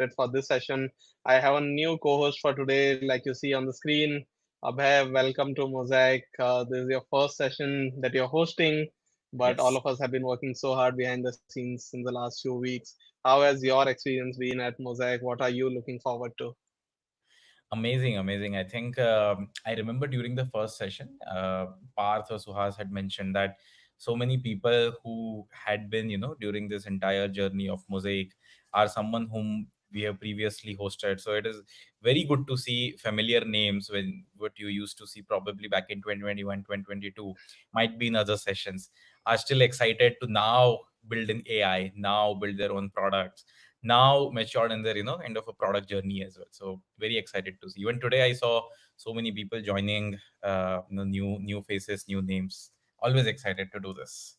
selected for this session. I have a new co-host for today, like you see on the screen. Abhay, welcome to Mosaic. This is your first session that you're hosting, but all Yes. of us have been working so hard behind the scenes in the last few weeks. How has your experience been at Mosaic? What are you looking forward to? Amazing, amazing. I think I remember during the first session, Parth or Suhas had mentioned that so many people who had been, during this entire journey of Mosaic are someone whom we have previously hosted. So it is very good to see familiar names when what you used to see probably back in 2021, 2022, might be in other sessions, are still excited to now build an AI, now build their own products, now matured in their end of a product journey as well. So very excited to see. Even today I saw so many people joining, new faces, new names. Always excited to do this.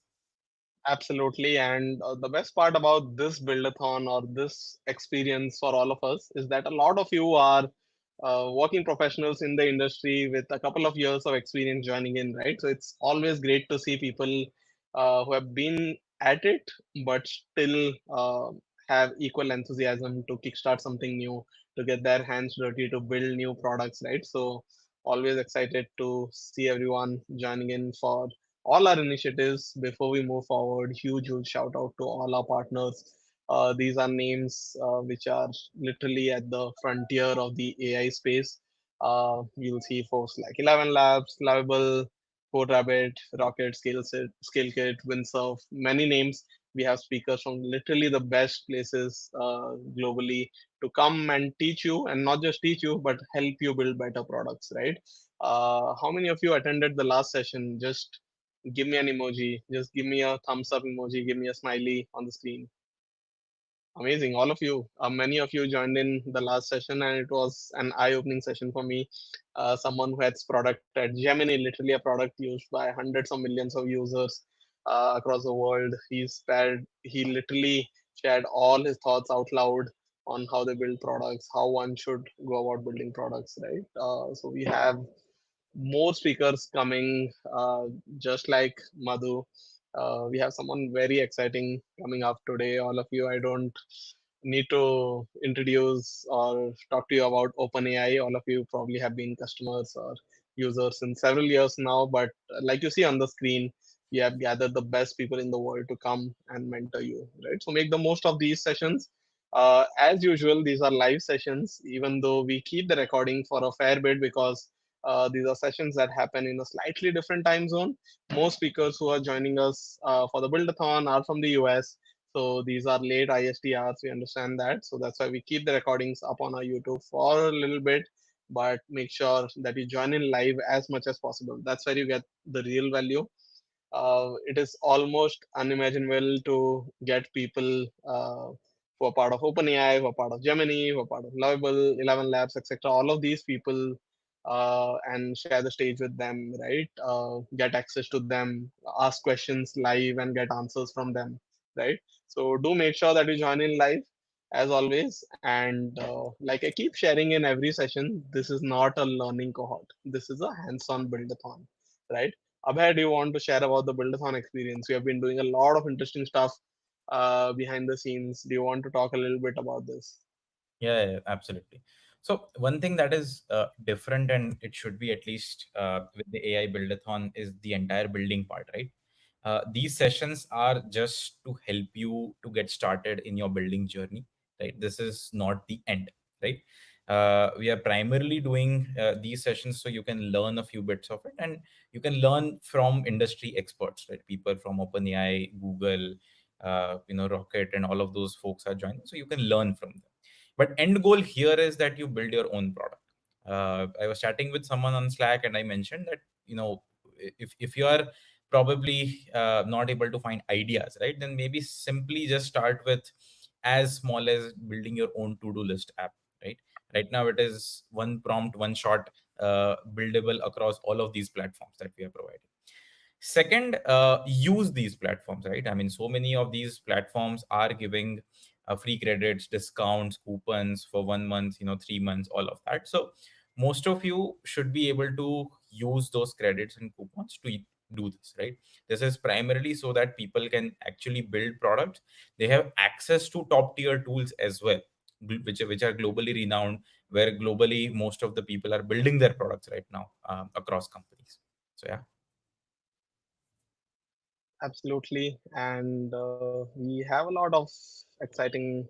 Absolutely. And the best part about this buildathon or this experience for all of us is that a lot of you are working professionals in the industry with a couple of years of experience joining in, right? So it's always great to see people who have been at it but still have equal enthusiasm to kickstart something new, to get their hands dirty, to build new products, right? So always excited to see everyone joining in for all our initiatives. Before we move forward, huge shout out to all our partners. These are names which are literally at the frontier of the AI space. You'll see folks like 11 Labs, Lovable, CodeRabbit, Rocket, ScaleKit, Windsurf, many names. We have speakers from literally the best places globally to come and teach you, and not just teach you, but help you build better products, right? How many of you attended the last session? Just give me an emoji. Just give me a thumbs up emoji. Give me a smiley on the screen. Amazing, all of you. Many of you joined in the last session, and it was an eye-opening session for me. Someone who has product at Gemini, literally a product used by hundreds of millions of users across the world. He literally shared all his thoughts out loud on how they build products, how one should go about building products, right? So we have more speakers coming, just like Madhu. We have someone very exciting coming up today. All of you, I don't need to introduce or talk to you about OpenAI. All of you probably have been customers or users in several years now, but like you see on the screen, we have gathered the best people in the world to come and mentor you, right? So make the most of these sessions. As usual, these are live sessions, even though we keep the recording for a fair bit because these are sessions that happen in a slightly different time zone. Most speakers who are joining us for the Buildathon are from the US. So these are late IST hours. We understand that. So that's why we keep the recordings up on our YouTube for a little bit. But make sure that you join in live as much as possible. That's where you get the real value. It is almost unimaginable to get people who are part of OpenAI, who are part of Gemini, who are part of Lovable, 11 Labs, etc. All of these people and share the stage with them, right? Get access to them, ask questions live, and get answers from them, right? So do make sure that you join in live as always. And like I keep sharing in every session, this is not a learning cohort. This is a hands-on build-a-thon, right? Abhay, do you want to share about the Buildathon experience? We have been doing a lot of interesting stuff behind the scenes. Do you want to talk a little bit about this? Yeah, absolutely. So one thing that is different, and it should be at least with the AI buildathon, is the entire building part, right? These sessions are just to help you to get started in your building journey, right? This is not the end, right? We are primarily doing these sessions so you can learn a few bits of it, and you can learn from industry experts, right? People from OpenAI, Google, Rocket, and all of those folks are joining, so you can learn from them. But end goal here is that you build your own product. I was chatting with someone on Slack, and I mentioned that, if you are probably not able to find ideas, right, then maybe simply just start with as small as building your own to-do list app, right? Right now it is one prompt, one shot, buildable across all of these platforms that we are providing. Second, use these platforms, right? I mean, so many of these platforms are giving free credits, discounts, coupons for 1 month, 3 months, all of that. So most of you should be able to use those credits and coupons to do this, right? This is primarily so that people can actually build products. They have access to top tier tools as well, which are globally renowned, where globally most of the people are building their products right now across companies. So yeah. Absolutely. And we have a lot of exciting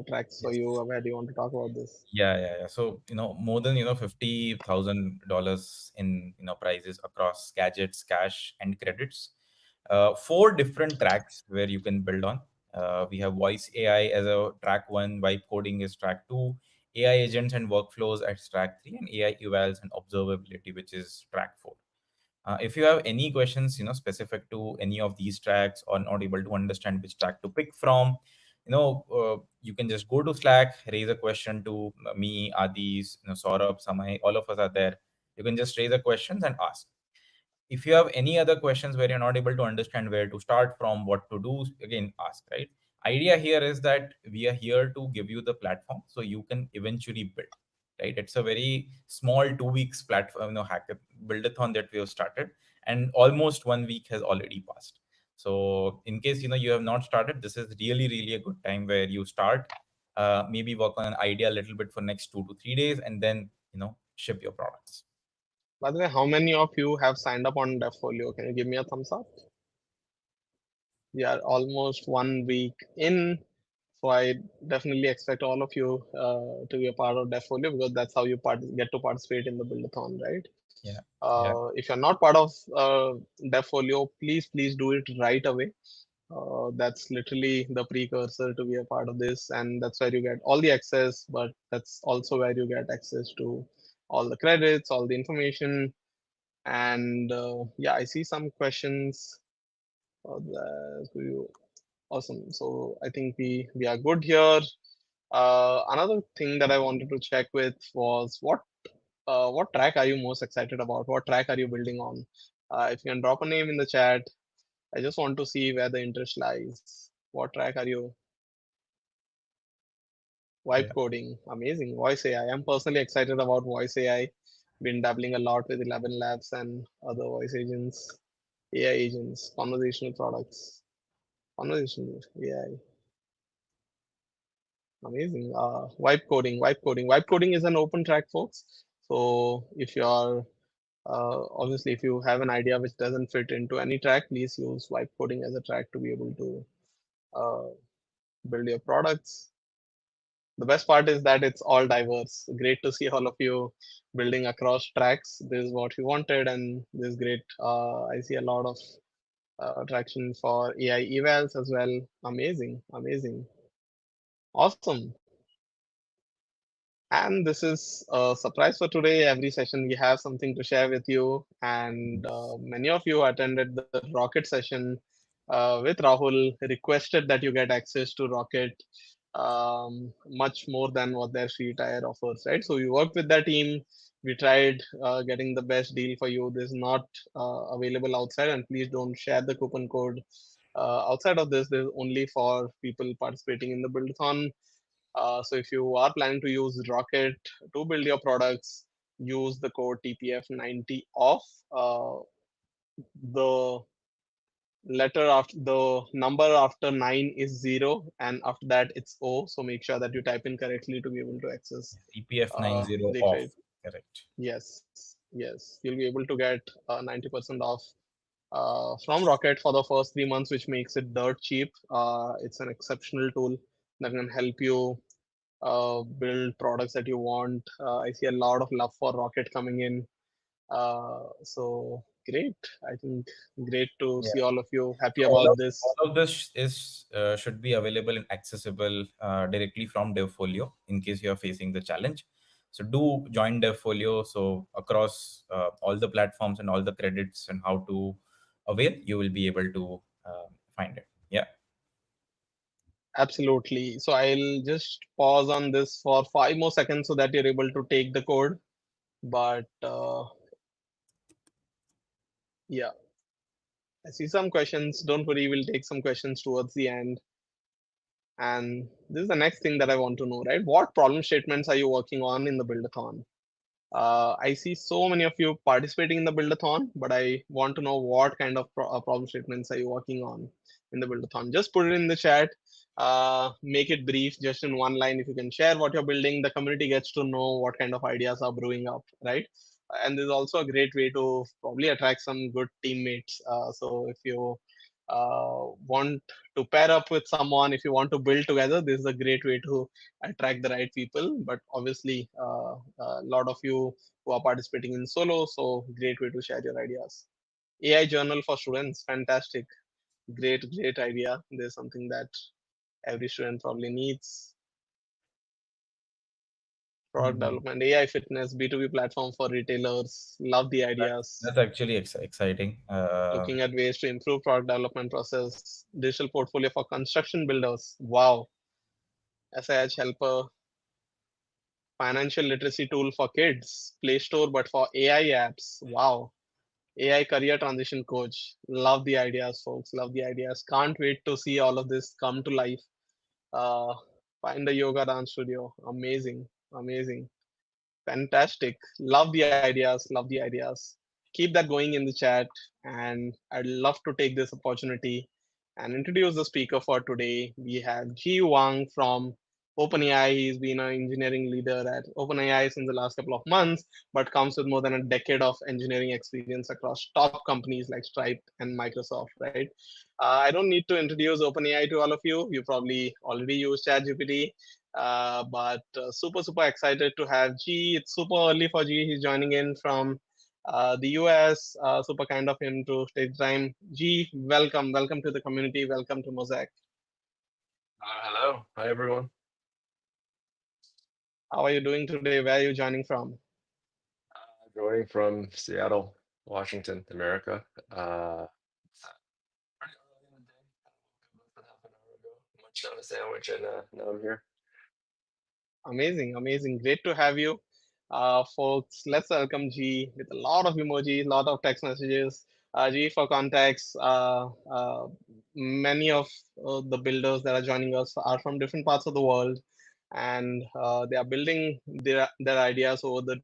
tracks for Yes. you. Where do you want to talk about this? Yeah. So, more than, $50,000 in, prizes across gadgets, cash, and credits. Four different tracks where you can build on. We have voice AI as a track one, vibe coding is track two, AI agents and workflows as track three, and AI evals and observability, which is track four. If you have any questions, specific to any of these tracks, or not able to understand which track to pick from, you can just go to Slack, raise a question to me, Adis, Saurabh, Samay, all of us are there. You can just raise the questions and ask. If you have any other questions where you're not able to understand where to start from, what to do, again, ask, right? Idea here is that we are here to give you the platform so you can eventually build, right? It's a very small 2 weeks platform, hacker buildathon that we have started, and almost 1 week has already passed. So in case you have not started, this is really really a good time where you start, maybe work on an idea a little bit for next 2 to 3 days, and then ship your products. By the way, how many of you have signed up on Devfolio? Can you give me a thumbs up? We are almost 1 week in, so I definitely expect all of you to be a part of Devfolio because that's how you get to participate in the buildathon, right? Yeah. Yeah. If you're not part of Devfolio, please do it right away. That's literally the precursor to be a part of this, and that's where you get all the access, but that's also where you get access to all the credits, all the information. And yeah, I see some questions for you. Awesome. So I think we are good here. Another thing that I wanted to check with was what track are you most excited about? What track are you building on? If you can drop a name in the chat, I just want to see where the interest lies. What track are you? Vibe Yeah. coding, amazing. Voice AI. I'm personally excited about voice AI. Been dabbling a lot with 11 Labs and other voice agents, AI agents, conversational products, conversational AI. Amazing. Vibe coding is an open track, folks. So if you are obviously if you have an idea which doesn't fit into any track, please use vibe coding as a track to be able to uh, build your products. The best part is that it's all diverse. Great to see all of you building across tracks. This is what you wanted, and this is great. I see a lot of traction for AI evals as well. Amazing, amazing, awesome. And this is a surprise for today. Every session we have something to share with you, and many of you attended the Rocket session with Rahul. Requested that you get access to Rocket much more than what their free tier offers, right? So we worked with that team. We tried getting the best deal for you. This is not available outside, and please don't share the coupon code. Outside of this, this is only for people participating in the buildathon. So if you are planning to use Rocket to build your products, use the code TPF90 off. The letter after the number after 9 is 0, and after that it's O. So make sure that you type in correctly to be able to access CPF 90 the off. credit. Correct. Yes, you'll be able to get 90% off from Rocket for the first 3 months, which makes it dirt cheap. It's an exceptional tool that can help you build products that you want. I see a lot of love for Rocket coming in. So great. I think great to see all of you happy So all about of this. all of this is should be available and accessible directly from Devfolio in case you are facing the challenge. So do join Devfolio. So across all the platforms and all the credits and how to avail, you will be able to find it. Yeah. Absolutely. So I'll just pause on this for 5 more seconds so that you're able to take the code. But yeah, I see some questions. Don't worry, we'll take some questions towards the end. And this is the next thing that I want to know, right? What problem statements are you working on in the buildathon? I see so many of you participating in the buildathon, but I want to know what kind of problem statements are you working on in the buildathon. Just put it in the chat. Make it brief, just in one line. If you can share what you're building, the community gets to know what kind of ideas are brewing up, right? And there's also a great way to probably attract some good teammates. So if you want to pair up with someone, if you want to build together, this is a great way to attract the right people. But obviously, a lot of you who are participating in solo, so great way to share your ideas. AI journal for students, fantastic, great idea. There's something that every student probably needs. Product Mhm. development, AI fitness, B2B platform for retailers. Love the ideas. That's actually exciting. Looking at ways to improve product development process. Digital portfolio for construction builders. Wow. SIH helper. Financial literacy tool for kids. Play Store, but for AI apps. Wow. AI career transition coach. Love the ideas, folks. Love the ideas. Can't wait to see all of this come to life. Uh, find a yoga dance studio. Amazing. Amazing. Fantastic. Love the ideas. Love the ideas. Keep that going in the chat. And I'd love to take this opportunity and introduce the speaker for today. We have Huang from OpenAI. He's been an engineering leader at OpenAI since the last couple of months, but comes with more than a decade of engineering experience across top companies like Stripe and Microsoft, right? I don't need to introduce OpenAI to all of you. You probably already use ChatGPT, but super excited to have G. It's super early for G. He's joining in from the US. Super kind of him to take time. G, welcome to the community. Welcome to Mosaic. Hello. Hi, everyone. How are you doing today? Where are you joining from? Joining from Seattle, Washington, America. It's pretty early in the day. Woke up less than half an hour ago. Munched on a sandwich, and now I'm here. Amazing. Great to have you. Folks, let's welcome G with a lot of emojis, lot of text messages. G, for context, many of the builders that are joining us are from different parts of the world, and they are building their ideas over the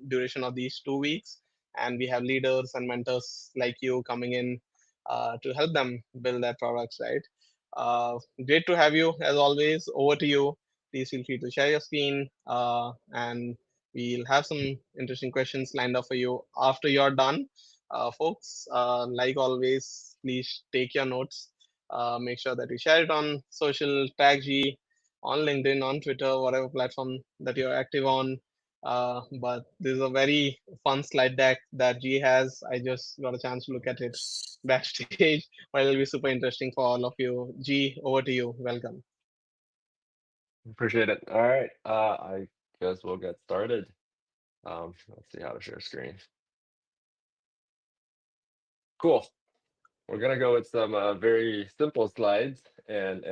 duration of these 2 weeks. And we have leaders and mentors like you coming in to help them build their products, right? Great to have you as always. Over to you. Please feel free to share your screen, and we'll have some interesting questions lined up for you after you're done. Folks, like always, please take your notes. Make sure that you share it on social, tag G on LinkedIn, on Twitter, whatever platform that you're active on. But this is a very fun slide deck that G has. I just got a chance to look at it backstage, but it'll be super interesting for all of you. G, over to you. Welcome. Appreciate it. All right. I guess we'll get started. Let's see how to share screen. Cool. We're gonna go with some very simple slides, and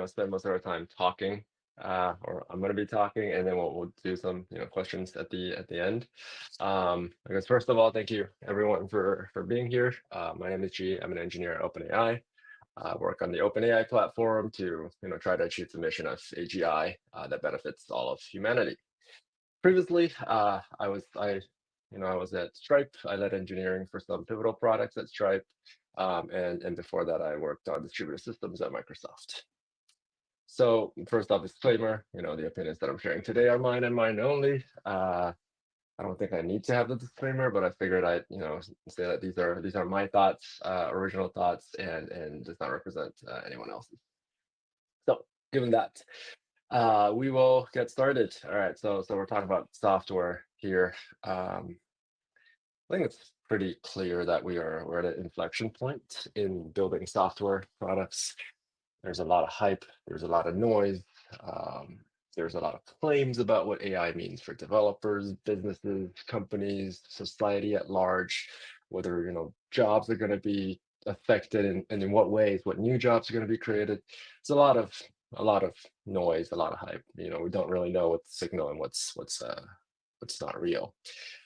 spend most of our time talking. Or I'm gonna be talking, and then we'll do some questions at the end. I guess first of all, thank you everyone for being here. My name is G. I'm an engineer at OpenAI. I work on the OpenAI platform to try to achieve the mission of AGI that benefits all of humanity. Previously, I was at Stripe. I led engineering for some pivotal products at Stripe, and before that, I worked on distributed systems at Microsoft. So first off, disclaimer, the opinions that I'm sharing today are mine and mine only. I don't think I need to have the disclaimer, but I figured I'd, say that these are my thoughts, original thoughts, and does not represent anyone else's. So given that, we will get started. All right, so we're talking about software here. I think it's pretty clear that we're at an inflection point in building software products. There's a lot of hype, there's a lot of noise, um, there's a lot of claims about what AI means for developers, businesses, companies, society at large, whether jobs are going to be affected and in what ways, what new jobs are going to be created. It's a lot of noise, a lot of hype. We don't really know what's signal and what's not real.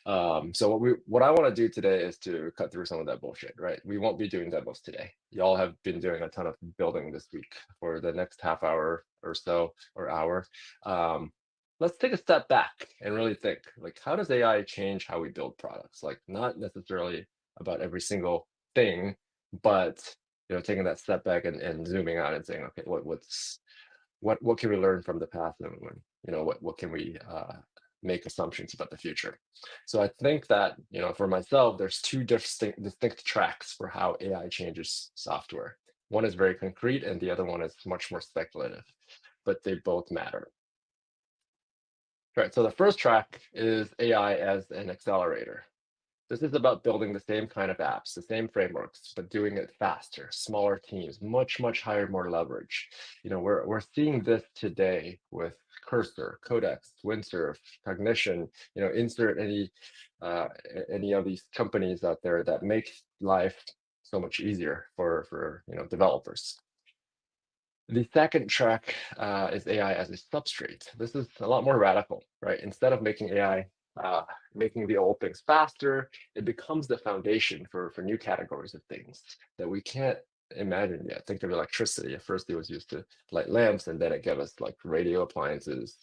So what I want to do today is to cut through some of that bullshit, right? We won't be doing demos today. Y'all have been doing a ton of building this week. For the next half hour or so, or hour. Let's take a step back and really think, like, how does AI change how we build products? Like, not necessarily about every single thing, but taking that step back and zooming out and saying, okay, what can we learn from the past, and what can we make assumptions about the future. So I think that for myself, there's two distinct tracks for how AI changes software. One is very concrete, and the other one is much more speculative, but they both matter. Right. So the first track is AI as an accelerator. This is about building the same kind of apps, the same frameworks, but doing it faster, smaller teams, much higher, more leverage. We're seeing this today with Cursor, Codex, Windsurf, Cognition. Insert any of these companies out there that make life so much easier for developers. The second track is AI as a substrate. This is a lot more radical, right? Instead of making AI making the old things faster, it becomes the foundation for new categories of things that we can't imagine yet. Think of electricity. At first, it was used to light lamps, and then it gave us like radio appliances.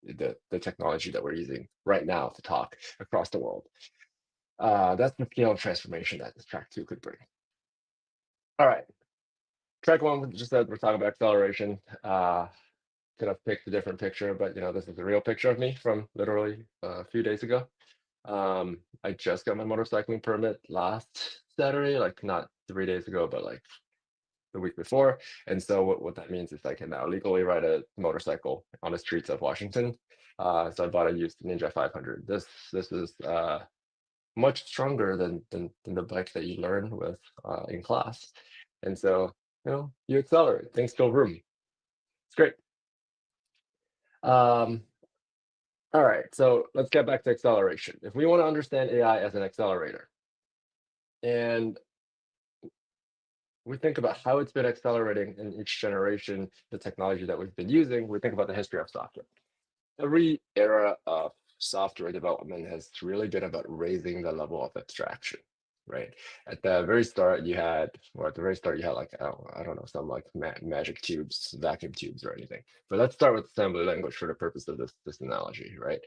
The technology that we're using right now to talk across the world. That's the scale of transformation that this track 2 could bring. All right. Track 1 just said we're talking about acceleration. Could have picked a different picture, but this is a real picture of me from literally a few days ago. I just got my motorcycling permit last Saturday, like not 3 days ago, but like the week before. And so what that means is I can now legally ride a motorcycle on the streets of Washington. So I bought a used Ninja 500. This is much stronger than the bike that you learn with in class. And so you accelerate, things go vroom. It's great. All right, so let's get back to acceleration. If we want to understand AI as an accelerator, and we think about how it's been accelerating in each generation, the technology that we've been using, we think about the history of software. Every era of software development has really been about raising the level of abstraction, right? At the very start, you had like, I don't know, some like magic tubes, vacuum tubes or anything. But let's start with assembly language for the purpose of this analogy, right?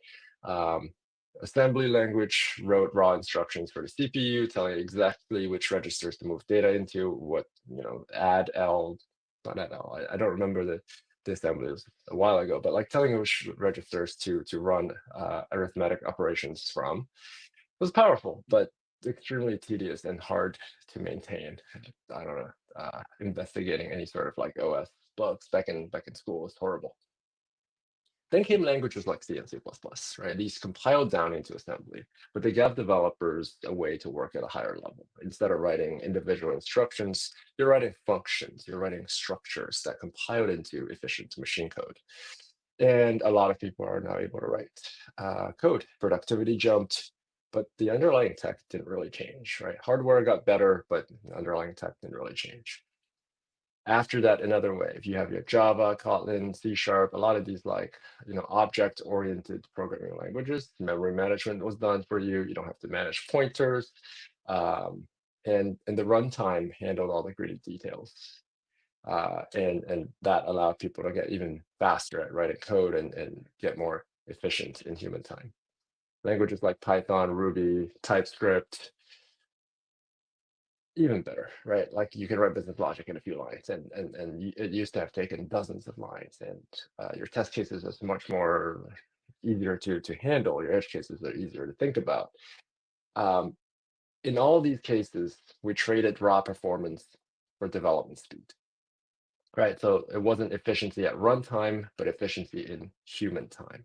Assembly language wrote raw instructions for the CPU, telling it exactly which registers to move data into, what, add L, not add L, I don't remember the assembly, was a while ago, but like telling which registers to run arithmetic operations from was powerful, but extremely tedious and hard to maintain. I don't know, investigating any sort of like OS bugs back in school was horrible. Then came languages like C and C++, right? These compiled down into assembly, but they gave developers a way to work at a higher level. Instead of writing individual instructions, you're writing functions, you're writing structures that compiled into efficient machine code. And a lot of people are now able to write code. Productivity jumped, but the underlying tech didn't really change, right? Hardware got better, but the underlying tech didn't really change. After that, another wave, you have your Java, Kotlin, C#, a lot of these like, object-oriented programming languages. Memory management was done for you. You don't have to manage pointers. And the runtime handled all the gritty details. And that allowed people to get even faster at writing code and get more efficient in human time. Languages like Python, Ruby, TypeScript, even better, right? Like you can write business logic in a few lines, and it used to have taken dozens of lines, and your test cases is much more easier to handle. Your edge cases are easier to think about. In all these cases, we traded raw performance for development speed, right? So it wasn't efficiency at runtime, but efficiency in human time.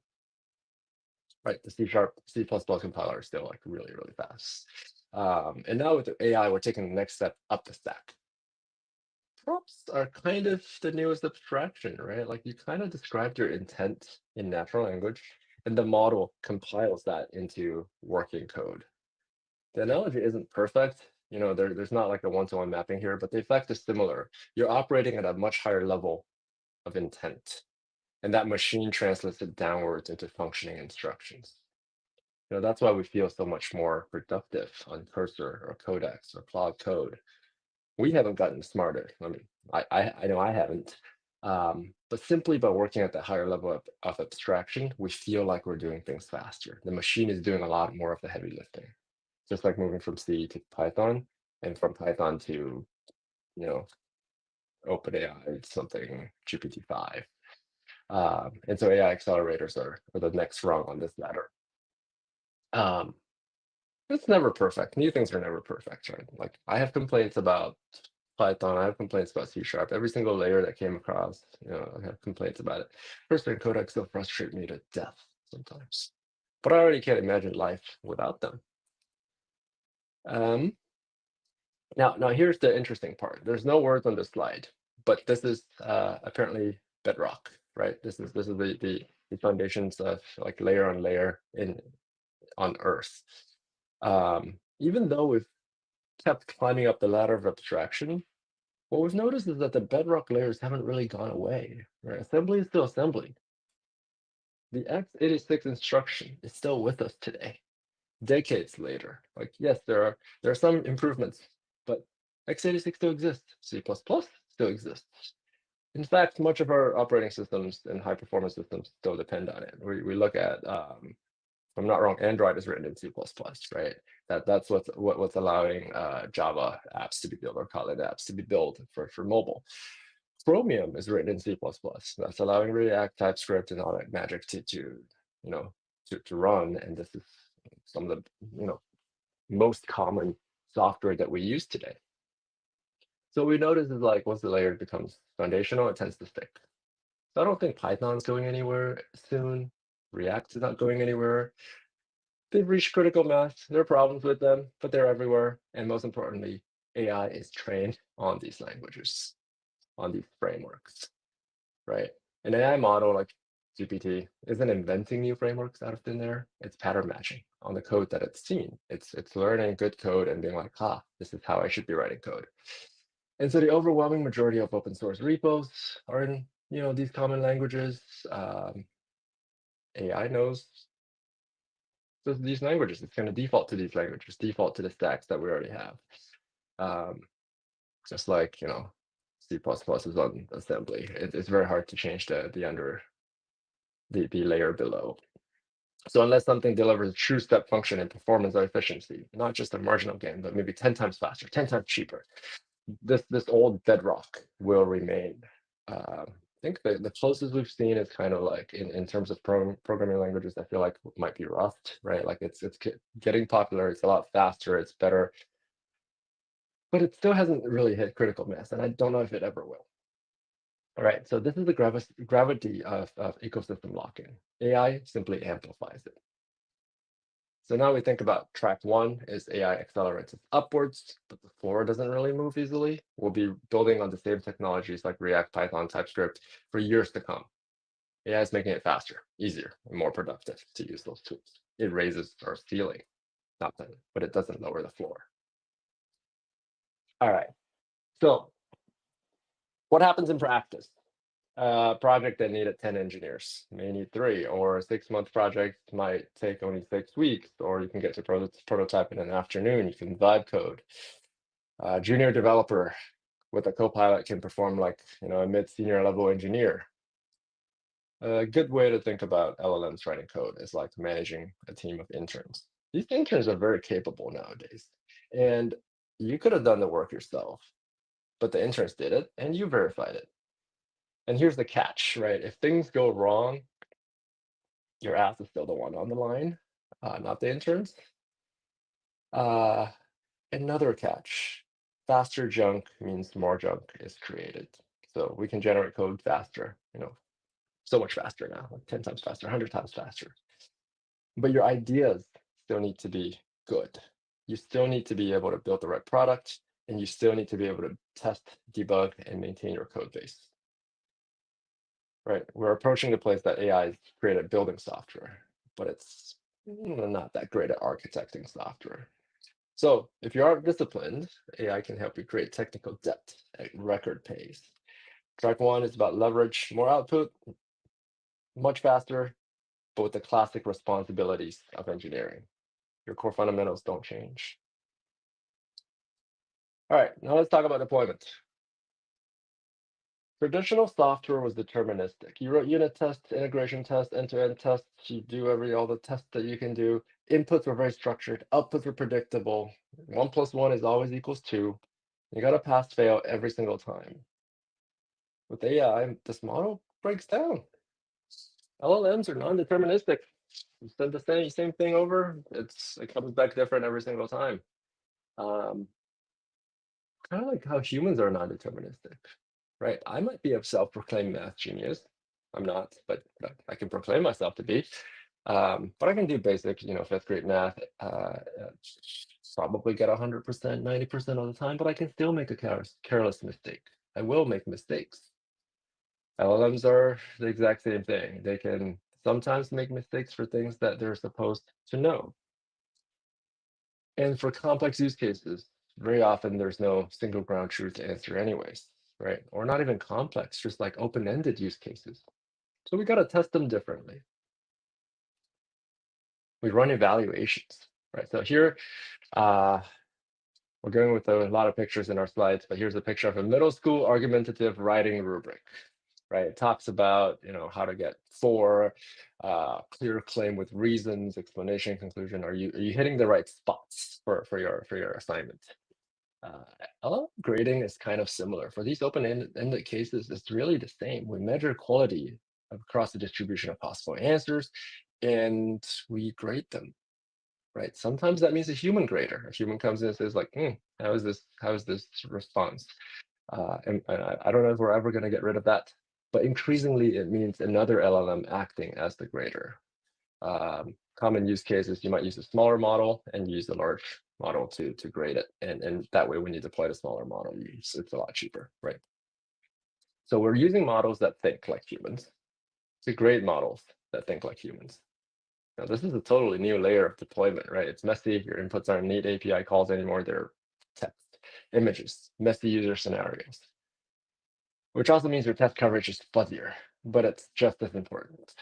Right, the C++ compiler is still like really fast. And now with the AI, we're taking the next step up the stack. Prompts are kind of the newest abstraction, right? Like you kind of described your intent in natural language, and the model compiles that into working code. The analogy isn't perfect. There's not like a one-to-one mapping here, but the effect is similar. You're operating at a much higher level of intent, and that machine translates it downwards into functioning instructions. That's why we feel so much more productive on Cursor or Codex or Claude Code. We haven't gotten smarter. I mean, I know I haven't. But simply by working at that higher level of abstraction, we feel like we're doing things faster. The machine is doing a lot more of the heavy lifting. Just like moving from C to Python, and from Python to, OpenAI, something GPT-5. And so AI accelerators are the next rung on this ladder. It's never perfect. New things are never perfect, right? Like I have complaints about Python, I have complaints about C#. Every single layer that came across, I have complaints about it. First-rate codecs still frustrate me to death sometimes, but I already can't imagine life without them. Now here's the interesting part. There's no words on this slide, but this is apparently bedrock, right? This is the foundations of like layer on layer on Earth. Even though we've kept climbing up the ladder of abstraction, what we've noticed is that the bedrock layers haven't really gone away, right? Assembly is still assembly. The x86 instruction is still with us today, decades later. Like, yes, there are some improvements, but x86 still exists. C++ still exists. In fact, much of our operating systems and high performance systems still depend on it. We look at if I'm not wrong, Android is written in C++, right? That's what's allowing Java apps to be built or Kotlin apps to be built for mobile. Chromium is written in C++. That's allowing React, TypeScript, and all that magic to run. And this is some of the most common software that we use today. So what we notice is like once the layer becomes foundational, it tends to stick. So I don't think Python's going anywhere soon. React is not going anywhere. They've reached critical mass. There are problems with them, but they're everywhere. And most importantly, AI is trained on these languages, on these frameworks, right? An AI model like GPT isn't inventing new frameworks out of thin air. It's pattern matching on the code that it's seen. It's learning good code and being like, this is how I should be writing code. And so the overwhelming majority of open source repos are in these common languages. AI knows these languages. It's going to default to these languages, default to the stacks that we already have. Just like C++ is on assembly. It's very hard to change the layer below. So unless something delivers a true step function in performance or efficiency, not just a marginal gain, but maybe 10 times faster, 10 times cheaper, this old bedrock will remain. I think the closest we've seen is kind of like in terms of programming languages, I feel like might be Rust, right? Like it's getting popular. It's a lot faster. It's better, but it still hasn't really hit critical mass, and I don't know if it ever will. All right, so this is the gravity of ecosystem lock-in. AI simply amplifies it. So now we think about track one is AI accelerates it upwards, but the floor doesn't really move easily. We'll be building on the same technologies like React, Python, TypeScript for years to come. AI is making it faster, easier, and more productive to use those tools. It raises our ceiling, but it doesn't lower the floor. All right, so what happens in practice? Project that needed 10 engineers may need 3, or a 6-month project might take only 6 weeks, or you can get to prototype in an afternoon. You can vibe code. Junior developer with a co-pilot can perform like a mid-senior level engineer. A good way to think about LLMs writing code is like managing a team of interns. These interns are very capable nowadays, and you could have done the work yourself, but the interns did it, and you verified it. And here's the catch, right? If things go wrong, your ass is still the one on the line, not the interns. Another catch, faster junk means more junk is created. So we can generate code faster, so much faster now, like 10 times faster, 100 times faster. But your ideas still need to be good. You still need to be able to build the right product, and you still need to be able to test, debug, and maintain your code base. Right, we're approaching the place that AI is great at building software, but it's not that great at architecting software. So if you are disciplined, AI can help you create technical depth at record pace. Track one is about leverage, more output, much faster, but with the classic responsibilities of engineering. Your core fundamentals don't change. All right, now let's talk about deployment. Traditional software was deterministic. You wrote unit tests, integration tests, end-to-end tests. You do all the tests that you can do. Inputs were very structured. Outputs were predictable. 1 + 1 is always equals 2. You got to pass fail every single time. With AI, this model breaks down. LLMs are non-deterministic. You send the same thing over, it comes back different every single time. Kind of like how humans are non-deterministic, right? I might be a self-proclaimed math genius. I'm not, but I can proclaim myself to be. But I can do basic, fifth grade math. Probably get 100%, 90% of the time, but I can still make a careless mistake. I will make mistakes. LLMs are the exact same thing. They can sometimes make mistakes for things that they're supposed to know. And for complex use cases, very often there's no single ground truth answer anyways, right? Or not even complex, just like open-ended use cases. So we got to test them differently. We run evaluations, right? So here, we're going with a lot of pictures in our slides, but here's a picture of a middle school argumentative writing rubric, right? It talks about, how to get 4, clear claim with reasons, explanation, conclusion. Are you hitting the right spots for your assignment? Grading is kind of similar. For these open-ended cases, it's really the same. We measure quality across the distribution of possible answers, and we grade them, right? Sometimes that means a human grader. A human comes in and says like, how is this response? And I don't know if we're ever going to get rid of that, but increasingly it means another LLM acting as the grader. Common use cases, you might use a smaller model and use a large model to grade it. And that way when you deploy the smaller model, it's a lot cheaper, right? So we're using models that think like humans to grade models that think like humans. Now, this is a totally new layer of deployment, right? It's messy. Your inputs aren't neat API calls anymore. They're text, images, messy user scenarios, which also means your test coverage is fuzzier, but it's just as important.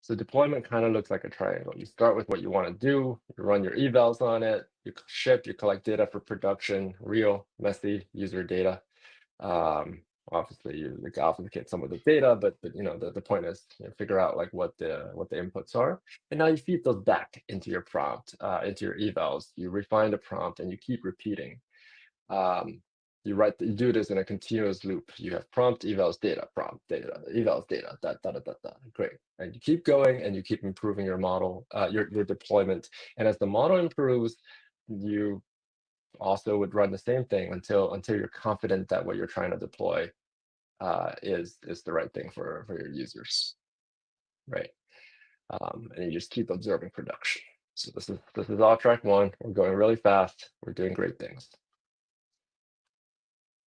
So deployment kind of looks like a triangle. You start with what you want to do, you run your evals on it, you ship, you collect data for production, real, messy user data. Obviously, you authenticate some of the data, but the point is figure out like what the inputs are, and now you feed those back into your prompt, into your evals. You refine the prompt, and you keep repeating. You do this in a continuous loop. You have prompt, evals, data, prompt, data, evals, data, great. And you keep going and you keep improving your model, your deployment. And as the model improves, you also would run the same thing until you're confident that what you're trying to deploy is the right thing for your users, right? And you just keep observing production. So this is all track 1. We're going really fast. We're doing great things.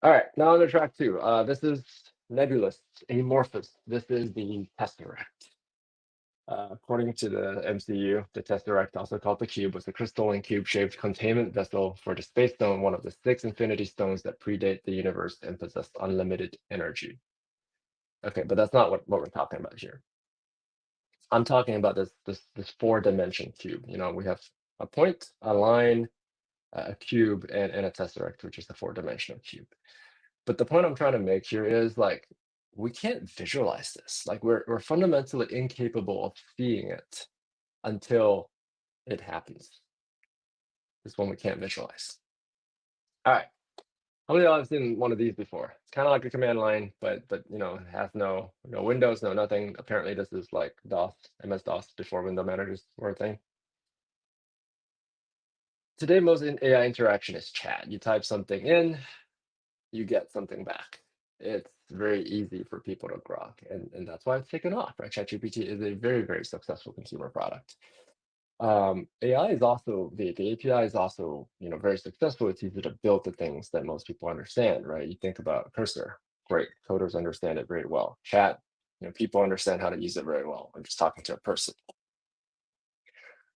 All right, now on to track 2. This is nebulous, amorphous. This is the tesseract. According to the MCU, the tesseract, also called the cube, was a crystalline cube-shaped containment vessel for the space stone, one of the 6 infinity stones that predate the universe and possess unlimited energy. Okay, but that's not what we're talking about here. I'm talking about this 4-dimension cube. We have a point, a line, a cube, and a tesseract, which is the 4-dimensional cube. But the point I'm trying to make here is like, we can't visualize this. Like we're fundamentally incapable of seeing it until it happens. This one we can't visualize. All right. How many of y'all have seen one of these before? It's kind of like a command line, but it has no windows, no nothing. Apparently this is like DOS, MS-DOS before window managers were a thing. Today, most AI interaction is chat. You type something in, you get something back. It's very easy for people to grok, and that's why it's taken off, right? ChatGPT is a very, very successful consumer product. AI is also, the API is also, very successful. It's easy to build the things that most people understand, right? You think about Cursor, great, coders understand it very well. Chat, people understand how to use it very well. I'm just talking to a person.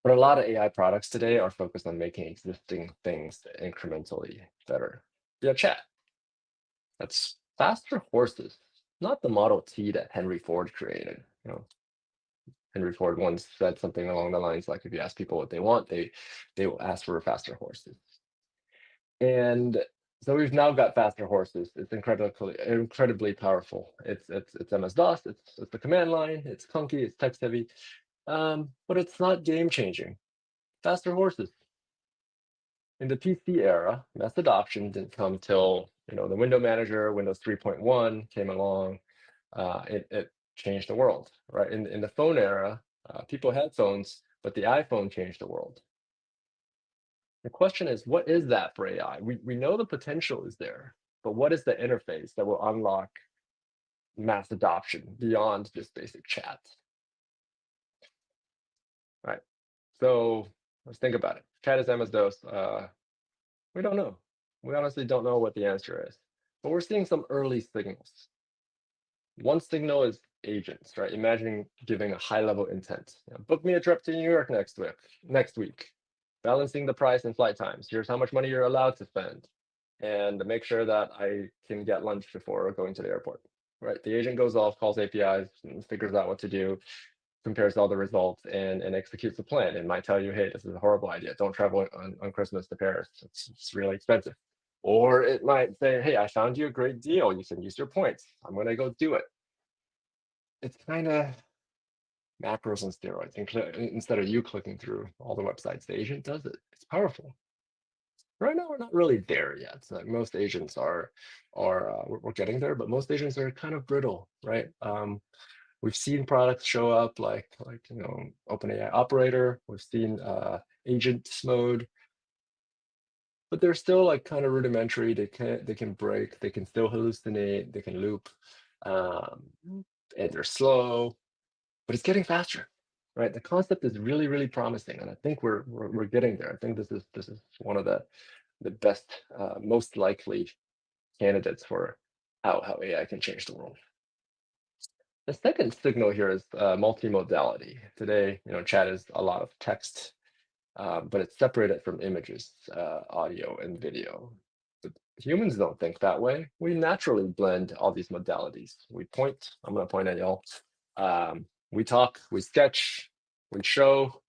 But a lot of AI products today are focused on making existing things incrementally better. Yeah, chat. That's faster horses, not the Model T that Henry Ford created. Henry Ford once said something along the lines like, if you ask people what they want, they will ask for faster horses. And so we've now got faster horses. It's incredibly powerful. It's MS-DOS. It's the command line. It's clunky. It's text heavy, but it's not game changing. Faster horses. In the PC era, mass adoption didn't come till the window manager, Windows 3.1 came along. It changed the world, right? In the phone era, people had phones, but the iPhone changed the world. The question is, what is that for AI? We know the potential is there, but what is the interface that will unlock mass adoption beyond just basic chat? Right. So let's think about it. Chat is MS-DOS. We don't know. We honestly don't know what the answer is, but we're seeing some early signals. One signal is agents, right? Imagining giving a high-level intent. Book me a trip to New York next week. Balancing the price and flight times. Here's how much money you're allowed to spend, and make sure that I can get lunch before going to the airport. Right? The agent goes off, calls APIs, and figures out what to do, compares all the results, and executes a plan. It might tell you, hey, this is a horrible idea. Don't travel on Christmas to Paris. It's really expensive. Or it might say, hey, I found you a great deal. You can use your points. I'm going to go do it. It's kind of macros on steroids. Instead of you clicking through all the websites, the agent does it. It's powerful. Right now, we're not really there yet. So most agents are we're getting there, but most agents are kind of brittle, right? We've seen products show up like OpenAI Operator. We've seen agent mode, but they're still like kind of rudimentary. They can break. They can still hallucinate. They can loop, and they're slow. But it's getting faster, right? The concept is really, really promising, and I think we're getting there. I think this is one of the best, most likely candidates for how AI can change the world. The second signal here is multimodality. Today, chat is a lot of text, but it's separated from images, audio, and video. But humans don't think that way. We naturally blend all these modalities. We point. I'm going to point at y'all. We talk, we sketch, we show,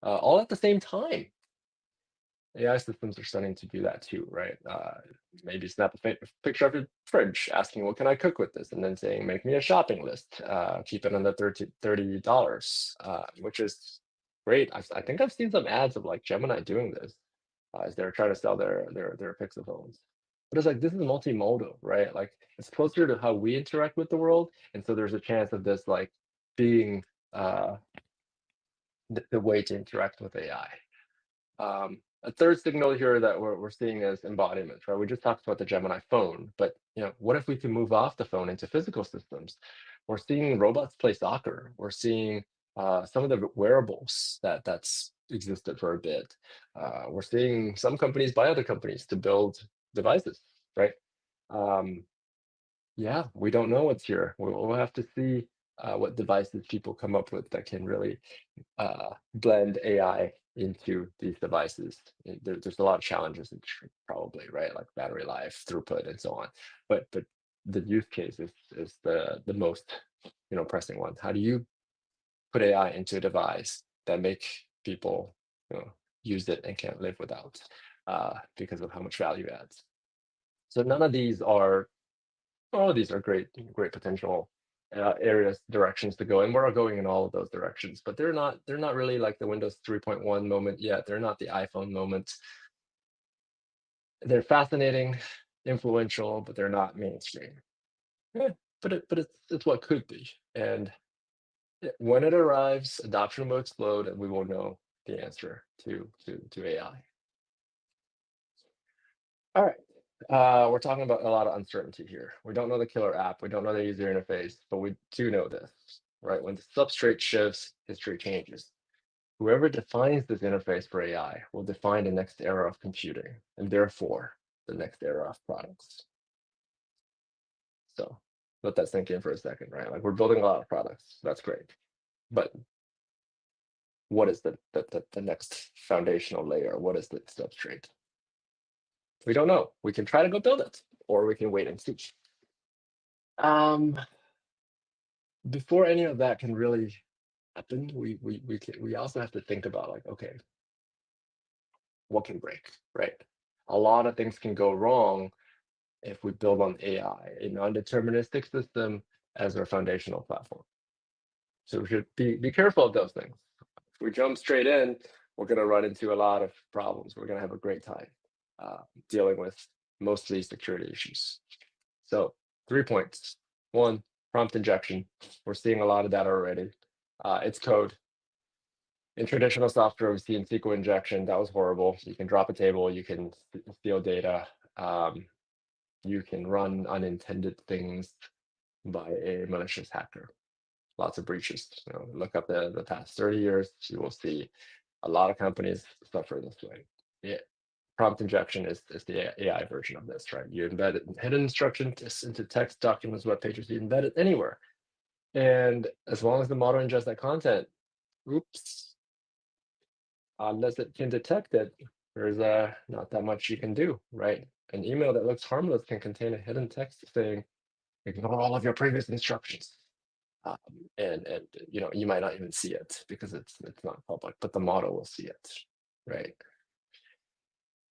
all at the same time. AI systems are starting to do that too, right? Maybe snap a picture of your fridge, asking, what can I cook with this? And then saying, make me a shopping list, keep it under $30, which is great. I think I've seen some ads of like Gemini doing this as they're trying to sell their Pixel phones. But it's like, this is multimodal, right? Like it's closer to how we interact with the world. And so there's a chance of this like being the way to interact with AI. A third signal here that we're seeing is embodiment, right? We just talked about the Gemini phone, but what if we can move off the phone into physical systems? We're seeing robots play soccer. We're seeing some of the wearables that's existed for a bit. We're seeing some companies buy other companies to build devices, right? Yeah, we don't know what's here. We'll have to see what devices people come up with that can really blend AI into these devices. There's a lot of challenges probably, right? Like battery life, throughput, and so on. But the use case is the most pressing one. How do you put AI into a device that make people use it and can't live without because of how much value it adds? So none of these are. All of these are great potential areas, directions to go, and we're going in all of those directions. But they're not really like the Windows 3.1 moment yet. They're not the iPhone moment. They're fascinating, influential, but they're not mainstream. Yeah, but it's what could be, and when it arrives, adoption will explode, and we will know the answer to AI. All right. We're talking about a lot of uncertainty here. We don't know the killer app. We don't know the user interface, but we do know this, right? When the substrate shifts, history changes. Whoever defines this interface for AI will define the next era of computing, and therefore the next era of products. So let that sink in for a second, right? Like we're building a lot of products. That's great. But what is the next foundational layer? What is the substrate? We don't know. We can try to go build it, or we can wait and see. Before any of that can really happen, we also have to think about like, okay, what can break, right? A lot of things can go wrong if we build on AI, a non-deterministic system as our foundational platform. So we should be careful of those things. If we jump straight in, we're going to run into a lot of problems. We're going to have a great time dealing with mostly security issues. So 3 points. One, Prompt injection. We're seeing a lot of that already. It's code. In traditional software, we've seen SQL injection. That was horrible. You can drop a table, you can steal data, you can run unintended things by a malicious hacker. Lots of breaches. Look up the past 30 years, you will see a lot of companies suffer this way. Prompt injection is the AI version of this, right? You embed hidden instructions into text, documents, web pages, you embed it anywhere. And as long as the model ingests that content, oops, unless it can detect it, there's not that much you can do, right? An email that looks harmless can contain a hidden text saying, ignore all of your previous instructions. And you might not even see it because it's not public, but the model will see it, right?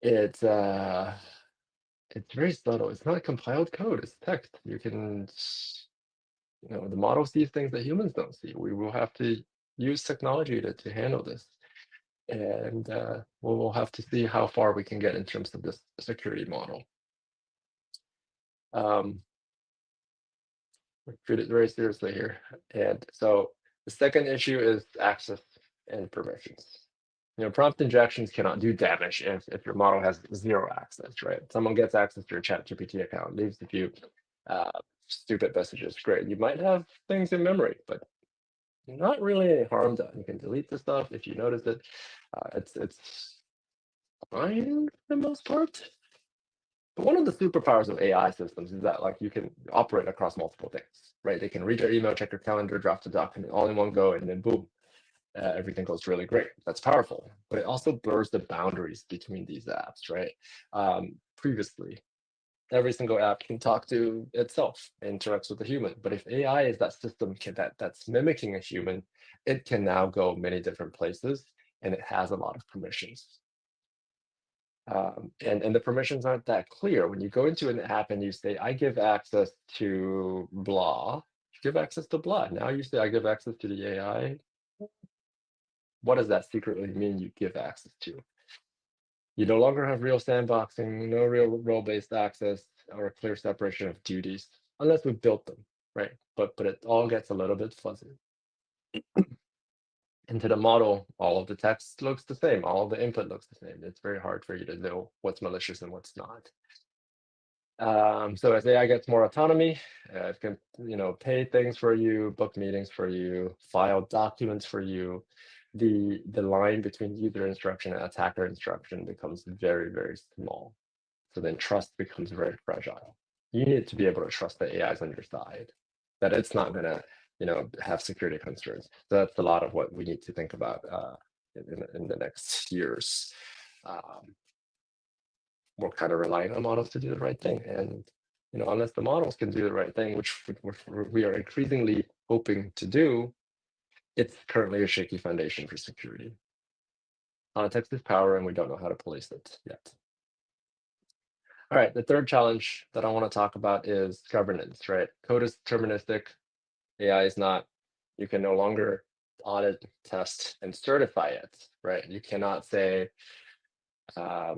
It's very subtle. It's not compiled code, it's text. You can, the model sees things that humans don't see. We will have to use technology to handle this. And we'll have to see how far we can get in terms of this security model. We treat it very seriously here. And so the second issue is access and permissions. Prompt injections cannot do damage if your model has zero access, right? Someone gets access to your ChatGPT account, leaves a few stupid messages, great. You might have things in memory, but not really any harm done. You can delete the stuff if you notice it. It's fine for the most part. But one of the superpowers of AI systems is that you can operate across multiple things, right? They can read your email, check your calendar, draft a document all in one go, and then boom, everything goes really great. That's powerful, but it also blurs the boundaries between these apps, right? Previously, every single app can talk to itself, interacts with a human. But if AI is that system that's mimicking a human, it can now go many different places, and it has a lot of permissions. And the permissions aren't that clear. When you go into an app and you say, I give access to blah, you give access to blah. Now you say, I give access to the AI. What does that secretly mean you give access to? You no longer have real sandboxing, no real role-based access, or a clear separation of duties, unless we built them, right? But it all gets a little bit fuzzy. Into the model, all of the text looks the same, all of the input looks the same. It's very hard for you to know what's malicious and what's not. So as AI gets more autonomy, it can pay things for you, book meetings for you, file documents for you. The line between user instruction and attacker instruction becomes very, very small. So then trust becomes very fragile. You need to be able to trust that AI is on your side, that it's not going to have security concerns. So that's a lot of what we need to think about in the next years. We're kind of relying on models to do the right thing, and unless the models can do the right thing, which we are increasingly hoping to do, it's currently a shaky foundation for security. Context is power, and we don't know how to police it yet. All right, the third challenge that I want to talk about is governance, right? Code is deterministic. AI is not. You can no longer audit, test, and certify it, right? You cannot say, how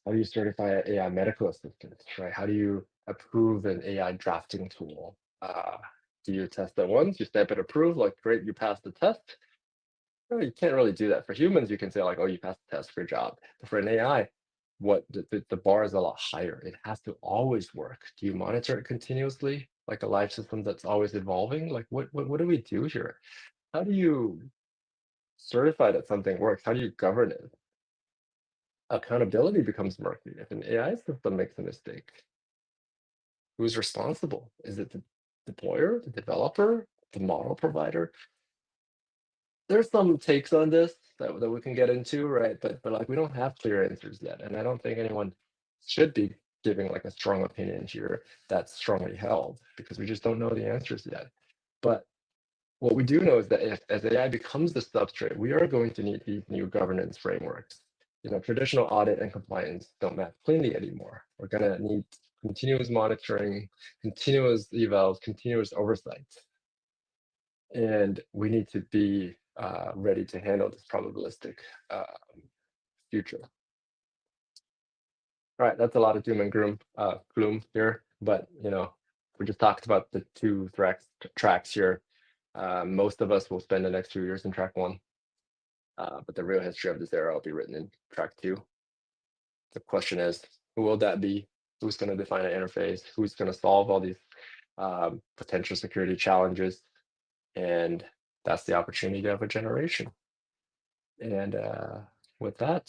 do you certify an AI medical assistant, right? How do you approve an AI drafting tool? Do you test it once, you stamp it approved, great, you passed the test? No, you can't really do that. For humans, you can say oh, you passed the test, great job. But for an AI, the bar is a lot higher. It has to always work. Do you monitor it continuously, like a live system that's always evolving? What do we do here? How do you certify that something works? How do you govern it? Accountability becomes murky. If an AI system makes a mistake, who's responsible? Is it the deployer, the developer, the model provider? There's some takes on this that we can get into, right? But we don't have clear answers yet, and I don't think anyone should be giving a strong opinion here that's strongly held, because we just don't know the answers yet. But what we do know is that as AI becomes the substrate, we are going to need these new governance frameworks. Traditional audit and compliance don't match cleanly anymore. We're gonna need continuous monitoring, continuous evals, continuous oversight. And we need to be ready to handle this probabilistic future. All right, that's a lot of doom and gloom here, but We just talked about the two tracks here. Most of us will spend the next few years in track one, but the real history of this era will be written in track two. The question is, who will that be? Who's going to define an interface? Who's going to solve all these potential security challenges? And that's the opportunity of a generation. And with that,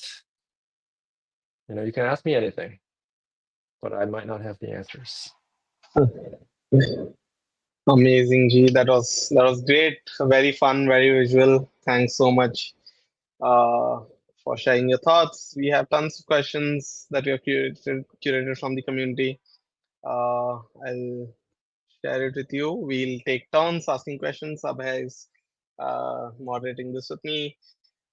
you can ask me anything, but I might not have the answers. Amazing, G. That was great. Very fun, very visual. Thanks so much uh, for sharing your thoughts. We have tons of questions that we have curated from the community. I'll share it with you. We'll take turns asking questions. Abhay is moderating this with me.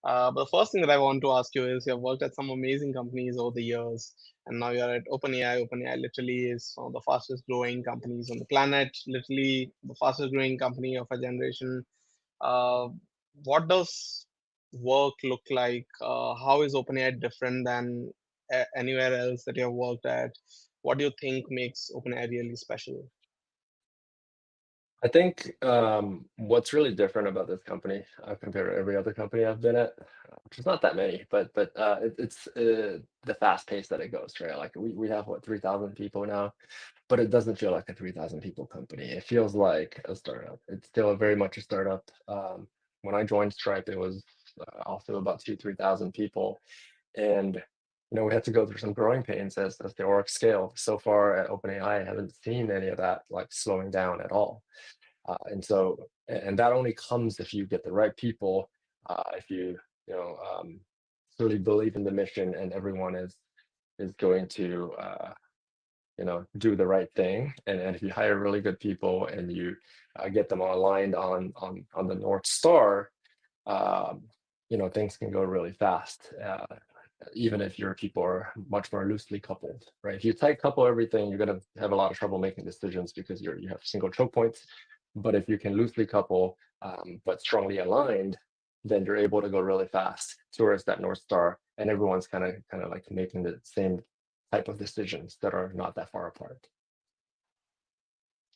But the first thing that I want to ask you is, you have worked at some amazing companies over the years, and now you're at OpenAI. OpenAI literally is one of the fastest growing companies on the planet, literally the fastest growing company of a generation. Uh, what does work look like? How is OpenAI different than anywhere else that you have worked at? What do you think makes OpenAI really special? I think what's really different about this company compared to every other company I've been at, which is not that many, but it's the fast pace that it goes, right? Like we have what, 3,000 people now, but it doesn't feel like a 3,000 people company. It feels like a startup. It's still very much a startup. When I joined Stripe, it was also about 3,000 people, and we had to go through some growing pains as the org scaled. So far at OpenAI, I haven't seen any of that like slowing down at all. And that only comes if you get the right people, if you really believe in the mission, and everyone is going to do the right thing. And if you hire really good people and you get them aligned on the North Star, things can go really fast. Even if your people are much more loosely coupled, right? If you tight couple everything, you're going to have a lot of trouble making decisions because you have single choke points. But if you can loosely couple, but strongly aligned, then you're able to go really fast towards that North Star, and everyone's kind of like making the same type of decisions that are not that far apart.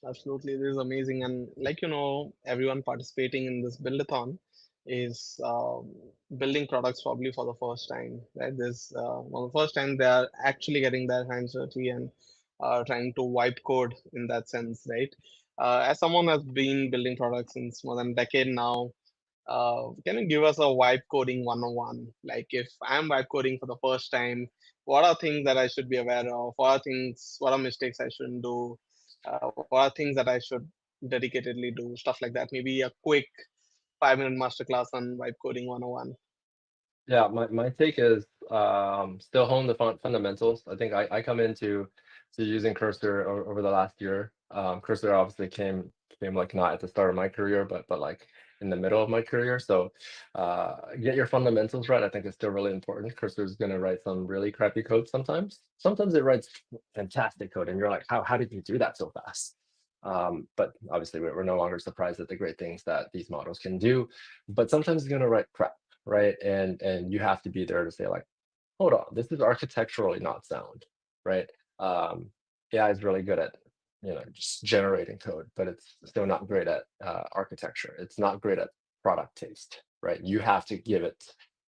Absolutely, this is amazing. And everyone participating in this buildathon is building products probably for the first time, right? This for the first time they are actually getting their hands dirty and trying to wipe code in that sense, right? As someone who has been building products since more than a decade now, can you give us a vibe coding 101? Like, if I'm vibe coding for the first time, what are things that I should be aware of? What are mistakes I shouldn't do? What are things that I should dedicatedly do? Stuff like that. Maybe a quick 5-minute masterclass on vibe coding 101. Yeah, my take is still hone the fundamentals. I think I come into using Cursor over the last year. Cursor obviously came like not at the start of my career, but like in the middle of my career. So get your fundamentals right. I think it's still really important. Cursor is going to write some really crappy code sometimes. Sometimes it writes fantastic code, and you're like, how did you do that so fast? But obviously, we're no longer surprised at the great things that these models can do. But sometimes it's going to write crap, right? And you have to be there to say like, hold on, this is architecturally not sound, right? AI is really good at just generating code, but it's still not great at architecture. It's not great at product taste, right? You have to give it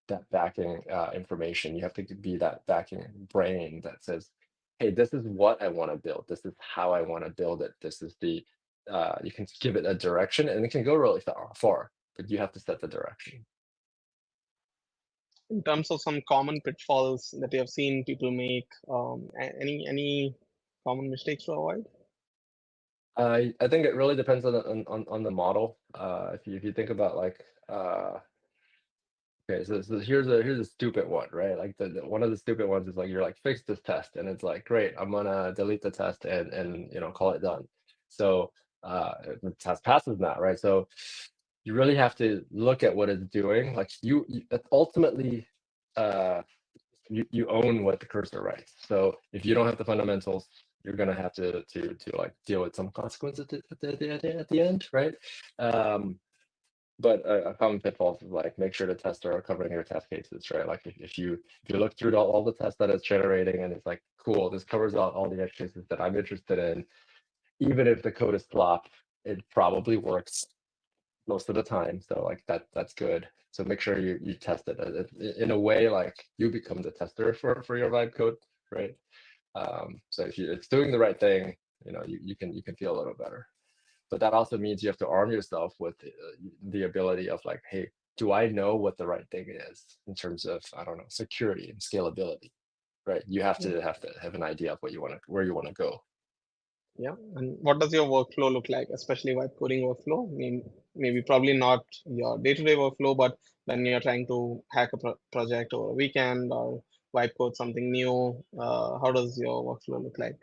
that backing information. You have to be that backing brain that says, hey, this is what I want to build. This is how I want to build it. This is the you can give it a direction, and it can go really far, but you have to set the direction. In terms of some common pitfalls that you have seen people make, any common mistakes to avoid? I think it really depends on the model. If you think about like okay, so here's a stupid one, right? Like the one of the stupid ones is like you're like fix this test, and it's like great, I'm gonna delete the test and call it done. So the test passes now, right? So you really have to look at what it's doing. Like ultimately you own what the cursor writes. So if you don't have the fundamentals, you're gonna have to like deal with some consequences at the end, right? But a common pitfall is like make sure the tests are covering your test cases, right? Like if you look through all the tests that it's generating and it's like, cool, this covers all the edge cases that I'm interested in, even if the code is flop, it probably works most of the time. So like that's good. So make sure you test it in a way like you become the tester for your vibe code, right? So if it's doing the right thing, you can feel a little better. But that also means you have to arm yourself with the ability of like, hey, do I know what the right thing is in terms of, I don't know, security and scalability, right? You have to have an idea of where you want to go. Yeah. And what does your workflow look like, especially vibe coding workflow? I mean, maybe probably not your day-to-day workflow, but when you're trying to hack a project over a weekend or vibe code something new, how does your workflow look like?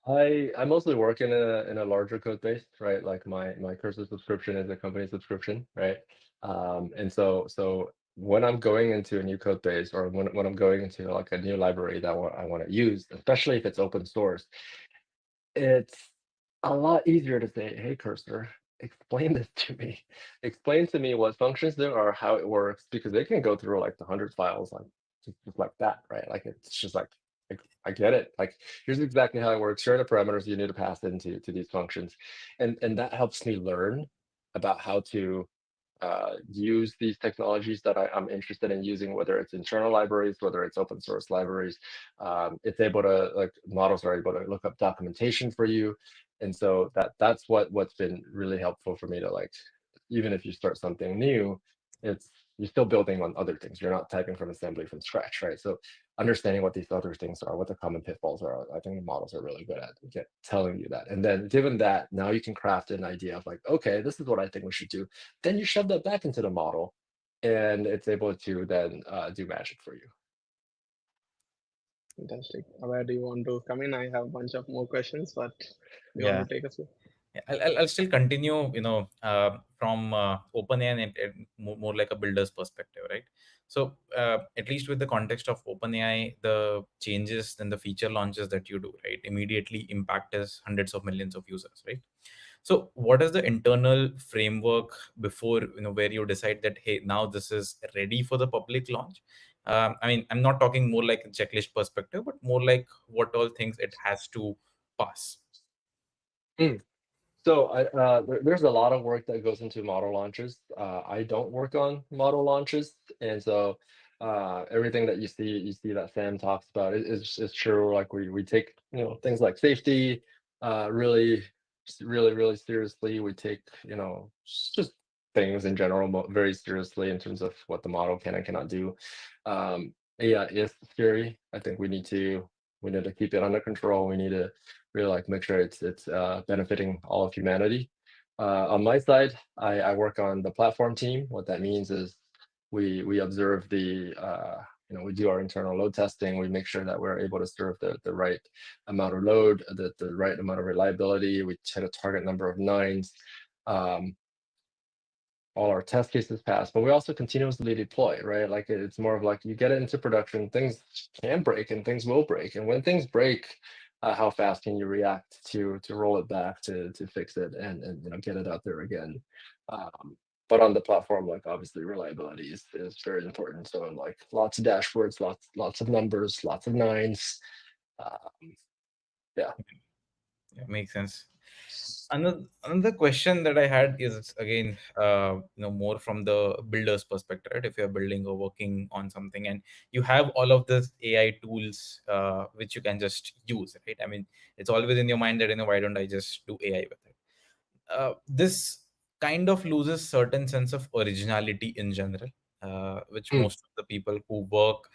I mostly work in a larger code base, right? Like my Cursor subscription is a company subscription, right? And so when I'm going into a new code base or when I'm going into like a new library that I want to use, especially if it's open source, it's a lot easier to say, hey, Cursor, explain this to me. Explain to me what functions there are, how it works, because they can go through like the 100 files like just like that, right? Like it's just like I get it. Like here's exactly how it works. Here are the parameters you need to pass into these functions, and that helps me learn about how to use these technologies that I'm interested in using, whether it's internal libraries, whether it's open source libraries. It's able to, like, models are able to look up documentation for you. And so that's what's been really helpful for me to, like, even if you start something new, it's you're still building on other things. You're not typing from assembly from scratch, right? So understanding what these other things are, what the common pitfalls are, I think the models are really good at telling you that. And then given that, now you can craft an idea of like, okay, this is what I think we should do. Then you shove that back into the model, and it's able to then do magic for you. Fantastic. Where do you want to come in? I have a bunch of more questions, but do you want Yeah. to take us through? Yeah, I'll still continue, from OpenAI and more like a builder's perspective, right? So at least with the context of OpenAI, the changes and the feature launches that you do, right, immediately impact us hundreds of millions of users, right? So what is the internal framework before, where you decide that, hey, now this is ready for the public launch? I mean, I'm not talking more like a checklist perspective, but more like what all things it has to pass. Mm. So there's a lot of work that goes into model launches. I don't work on model launches, and so everything that you see that Sam talks about is true. Like we take things like safety really seriously. We take just things in general very seriously in terms of what the model can and cannot do. AI is scary. I think we need to keep it under control. We need to really like make sure it's benefiting all of humanity. On my side, I work on the platform team. What that means is we observe we do our internal load testing. We make sure that we're able to serve the right amount of load, the right amount of reliability. We hit a target number of nines. All our test cases pass, but we also continuously deploy, right? Like it's more of like you get it into production, things can break and things will break. And when things break, how fast can you react to roll it back to fix it and get it out there again? But on the platform, like obviously reliability is very important. So like lots of dashboards, lots of numbers, lots of nines. Yeah. Yeah, makes sense. Another question that I had is again, more from the builder's perspective, right? If you're building or working on something and you have all of this AI tools, which you can just use, right? I mean, it's always in your mind that, why don't I just do AI with it? This kind of loses certain sense of originality in general, which Mm. most of the people who work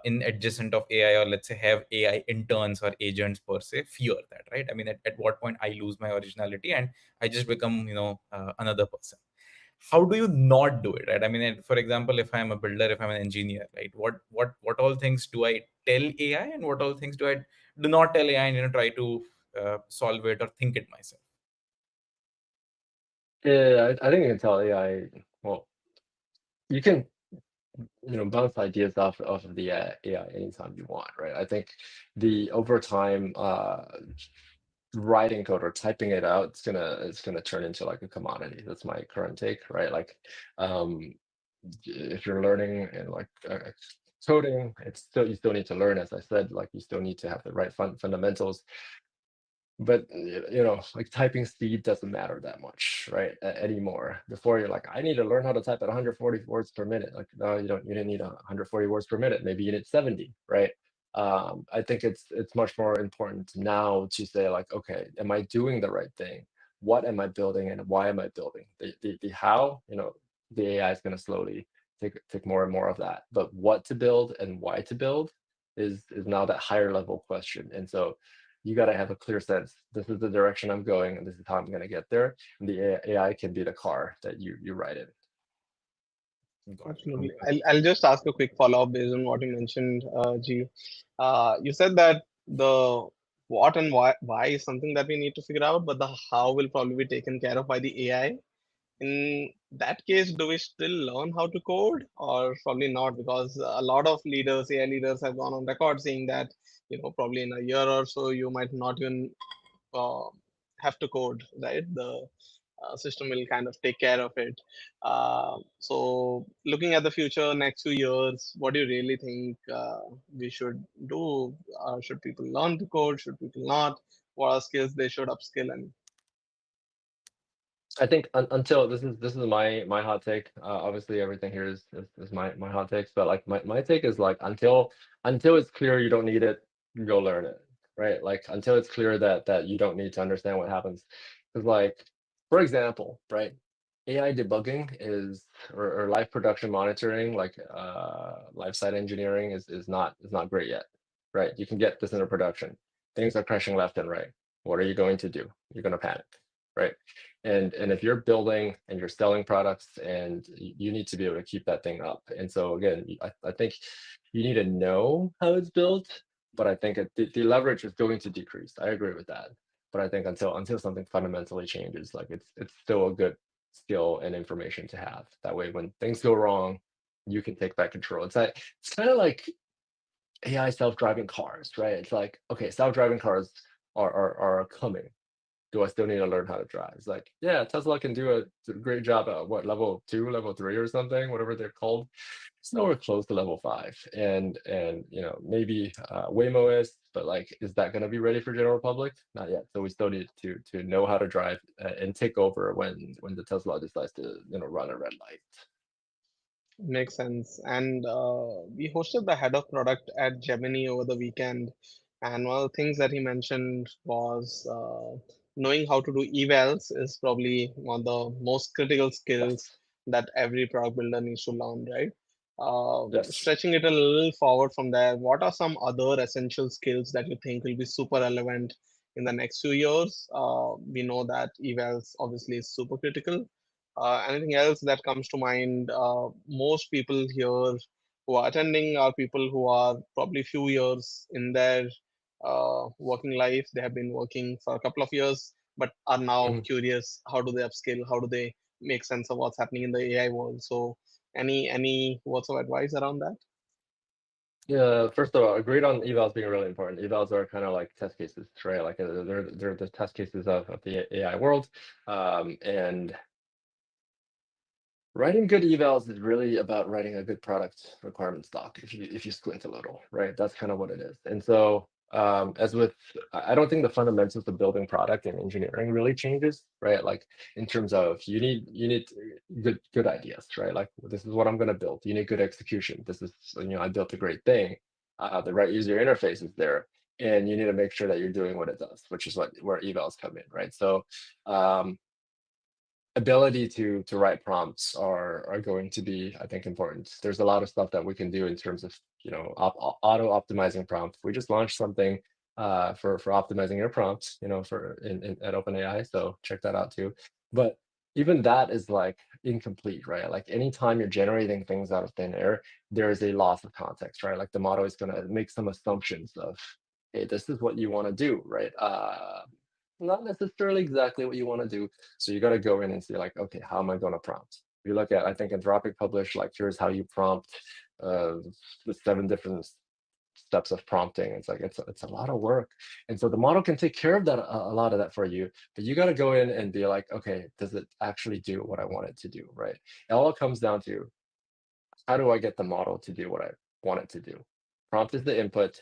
in adjacent of AI, or let's say have AI interns or agents per se, fear that, right? I mean, at what point I lose my originality and I just become, another person. How do you not do it, right? I mean, for example, if I'm a builder, if I'm an engineer, right, what all things do I tell AI and what all things do not tell AI and try to solve it or think it myself? Yeah, I think you can tell AI. Well, you can bounce ideas off of the AI anytime you want, right? I think the over time writing code or typing it out, it's gonna turn into like a commodity. That's my current take, right? Like if you're learning and like coding, you still need to learn, as I said, like you still need to have the right fundamentals. but like typing speed doesn't matter that much, right? Anymore. Before you're like, I need to learn how to type at 140 words per minute. Like, no, you don't. You didn't need 140 words per minute. Maybe you need 70, right? I think it's much more important now to say like, okay, am I doing the right thing? What am I building and why am I building? The how, the AI is going to slowly take more and more of that. But what to build and why to build is now that higher level question. And so you got to have a clear sense. This is the direction I'm going, and this is how I'm going to get there. And the AI can be the car that you ride in. Got it. Absolutely. I'll just ask a quick follow-up based on what you mentioned, G. You said that the what and why is something that we need to figure out, but the how will probably be taken care of by the AI. In that case, do we still learn how to code, or probably not? Because a lot of leaders, AI leaders, have gone on record saying that probably in a year or so you might not even uh, have to code, right? The system will kind of take care of it. So, looking at the future, next few years, what do you really think we should do? Should people learn to code? Should people not? What are skills they should upskill in? I think until this is my hot take. Obviously, everything here is my hot takes, but like my take is like until it's clear you don't need it, go learn it, right? Like until it's clear that you don't need to understand what happens, because like for example, right, AI debugging or live production monitoring, like live site engineering is not great yet, right? You can get this into production. Things are crashing left and right. What are you going to do? You're going to panic, right? And if you're building and you're selling products, and you need to be able to keep that thing up. And so again, I think you need to know how it's built, but I think the leverage is going to decrease. I agree with that. But I think until something fundamentally changes, like it's still a good skill and information to have. That way, when things go wrong, you can take back control. It's kind of like AI self-driving cars, right? It's like, okay, self-driving cars are coming. Do I still need to learn how to drive? It's like, yeah, Tesla can do a great job at what, level 2, level 3 or something, whatever they're called. It's nowhere close to level 5. And maybe Waymo is, but like, is that going to be ready for general public? Not yet. So we still need to know how to drive and take over when the Tesla decides to run a red light. Makes sense. And we hosted the head of product at Gemini over the weekend. And one of the things that he mentioned was knowing how to do evals is probably one of the most critical skills Yes. that every product builder needs to learn, right? Yes. Stretching it a little forward from there, what are some other essential skills that you think will be super relevant in the next few years? We know that evals obviously is super critical. Anything else that comes to mind? Most people here who are attending are people who are probably few years in their working life. They have been working for a couple of years, but are now Mhm. curious. How do they upskill? How do they make sense of what's happening in the AI world? So, any words of advice around that? Yeah, first of all, agreed on evals being really important. Evals are kind of like test cases, right? Like they're the test cases of the AI world. And writing good evals is really about writing a good product requirement stock, if you squint a little, right? That's kind of what it is. And so as with, I don't think the fundamentals of building product and engineering really changes, right? Like in terms of you need good ideas, right? Like this is what I'm going to build. You need good execution. This is, I built a great thing. The right user interface is there, and you need to make sure that you're doing what it does, which is where evals come in, right? So ability to write prompts are going to be, I think, important. There's a lot of stuff that we can do in terms of auto optimizing prompts. We just launched something for optimizing your prompts, for in at OpenAI. So check that out too. But even that is like incomplete, right? Like anytime you're generating things out of thin air, there is a loss of context, right? Like the model is going to make some assumptions of, hey, this is what you want to do, right? Not necessarily exactly what you want to do. So you got to go in and see like, okay, how am I going to prompt? If you look at, I think Anthropic published like, here's how you prompt the 7 different steps of prompting. It's like, it's a lot of work. And so the model can take care of that, a lot of that for you, but you got to go in and be like, okay, does it actually do what I want it to do, right? It all comes down to, how do I get the model to do what I want it to do? Prompt is the input,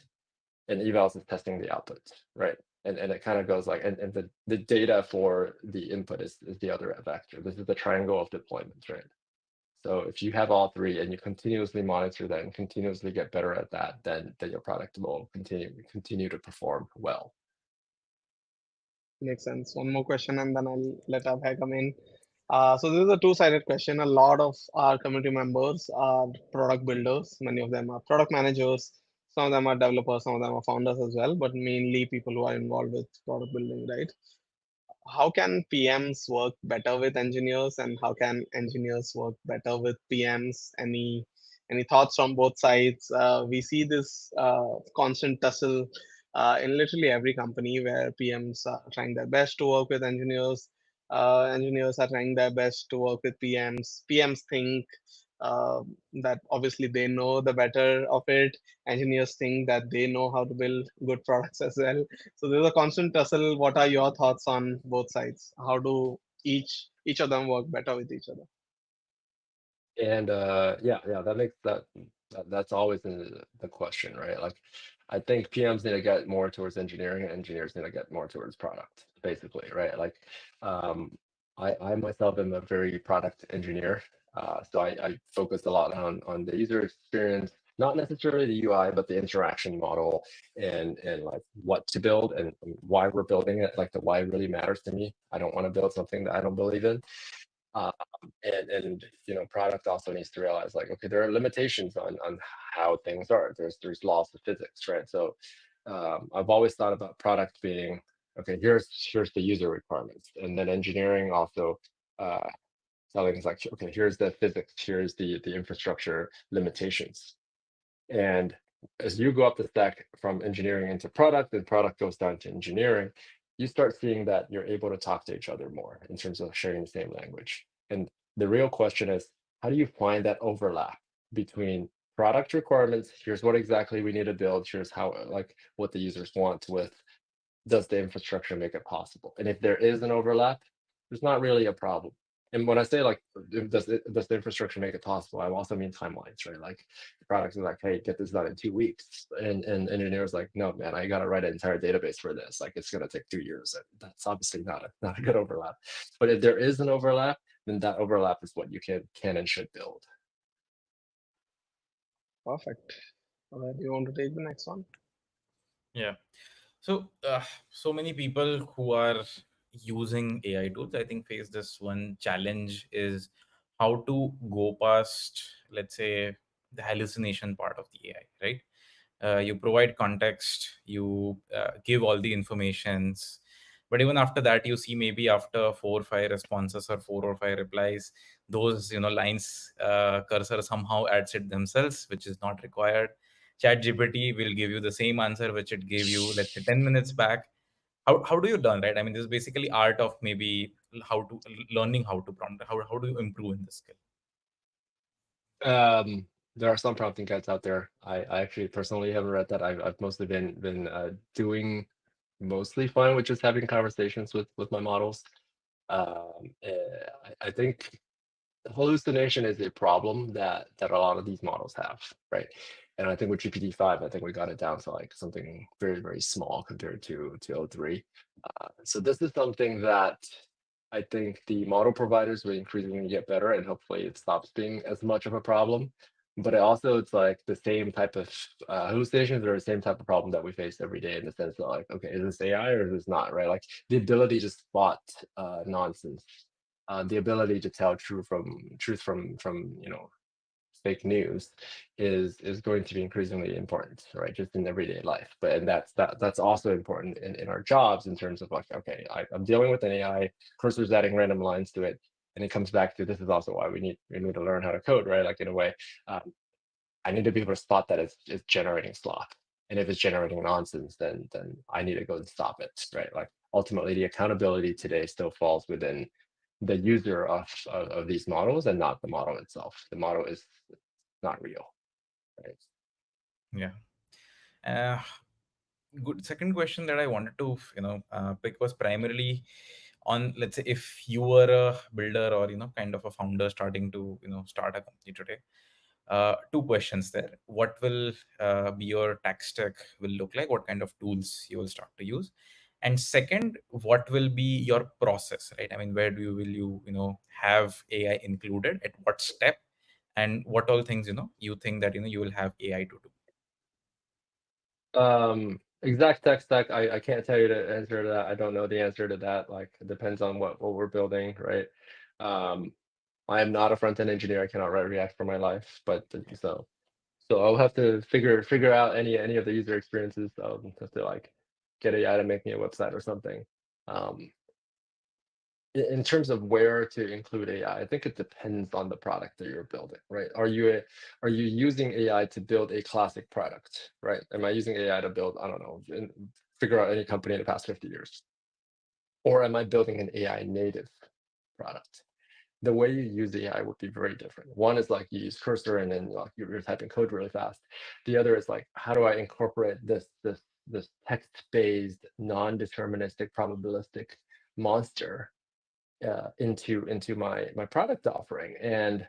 and evals is testing the output, right? And it kind of goes like, and the data for the input is the other vector. This is the triangle of deployment, right? So if you have all three and you continuously monitor that and continuously get better at that, then your product will continue to perform well. Makes sense. One more question and then I'll let Abhay come in. So this is a two-sided question. A lot of our community members are product builders. Many of them are product managers. Some of them are developers. Some of them are founders as well. But mainly people who are involved with product building, right? How can PMs work better with engineers, and how can engineers work better with PMs? Any thoughts from both sides? We see this constant tussle in literally every company where PMs are trying their best to work with engineers. Engineers are trying their best to work with PMs. PMs think uh, that obviously they know the better of it. Engineers think that they know how to build good products as well. So there's a constant tussle. What are your thoughts on both sides? How do each of them work better with each other? And yeah, that makes that's always the question, right? Like, I think PMs need to get more towards engineering, and engineers need to get more towards product, basically, right? Like, um, I myself am a very product engineer, so I focus a lot on the user experience, not necessarily the UI, but the interaction model and like what to build and why we're building it. Like the why really matters to me. I don't want to build something that I don't believe in. Um, and you know, product also needs to realize like, okay, there are limitations on how things are. There's laws of physics, right? So I've always thought about product being, okay, here's the user requirements, and then engineering also uh, telling us like, okay, here's the physics, here's the infrastructure limitations. And as you go up the stack from engineering into product, and product goes down to engineering, you start seeing that you're able to talk to each other more in terms of sharing the same language. And the real question is, how do you find that overlap between product requirements? Here's what exactly we need to build. Here's how, like, what the users want, with does the infrastructure make it possible? And if there is an overlap, there's not really a problem. And when I say like, does the infrastructure make it possible, I also mean timelines, right? Like the product is like, hey, get this done in 2 weeks. And engineers like, no, man, I got to write an entire database for this. Like it's going to take 2 years. And that's obviously not a good overlap. But if there is an overlap, then that overlap is what you can and should build. Perfect. Do you want to take the next one? Yeah. So, so many people who are using AI tools, I think, face this one challenge is how to go past, let's say, the hallucination part of the AI, right? You provide context, you give all the informations, but even after that, you see maybe after 4 or 5 responses or 4 or 5 replies, those lines cursor somehow adds it themselves, which is not required. ChatGPT will give you the same answer which it gave you, let's say, 10 minutes back. How do you learn, right? I mean, this is basically art of maybe how to learning how to prompt. How do you improve in this skill? There are some prompting guides out there. I actually personally haven't read that. I've mostly been doing mostly fine with just having conversations with my models. I think hallucination is a problem that a lot of these models have, right? And I think with GPT-5, I think we got it down to like something very, very small compared to O3. So this is something that I think the model providers will increasingly get better, and hopefully it stops being as much of a problem. But it also, it's like the same type of hallucinations are the same type of problem that we face every day, in the sense that like, okay, is this AI or is this not, right? Like the ability to spot nonsense, the ability to tell truth from fake news is going to be increasingly important, right? Just in everyday life. But and that's also important in our jobs, in terms of like, okay, I'm dealing with an AI, cursor's adding random lines to it, and it comes back to, this is also why we need to learn how to code, right? Like in a way, I need to be able to spot that it's generating slop. And if it's generating nonsense, then I need to go and stop it, right? Like ultimately, the accountability today still falls within the user of these models, and not the model itself. The model is not real, right? Yeah. Uh, Good. Second question that I wanted to pick was primarily on, let's say, if you were a builder or kind of a founder starting to start a company today. Two questions there: what will be your tech stack will look like? What kind of tools you will start to use? And second, what will be your process, right? I mean, where do you will you have AI included at what step, and what all things you think that you will have AI to do. Exact tech stack, I can't tell you the answer to that. I don't know the answer to that. Like, it depends on what we're building, right? Um, I am not a front-end engineer. I cannot write React for my life, but so I'll have to figure out any of the user experiences. I'll have to like get AI to make me a website or something. Um, in terms of where to include AI, I think it depends on the product that you're building, right? Are you using AI to build a classic product, right? Am I using AI to build, I don't know, figure out any company in the past 50 years? Or am I building an AI native product? The way you use AI would be very different. One is like you use cursor and then like you're typing code really fast. The other is like, how do I incorporate this text-based, non-deterministic, probabilistic monster into my product offering, and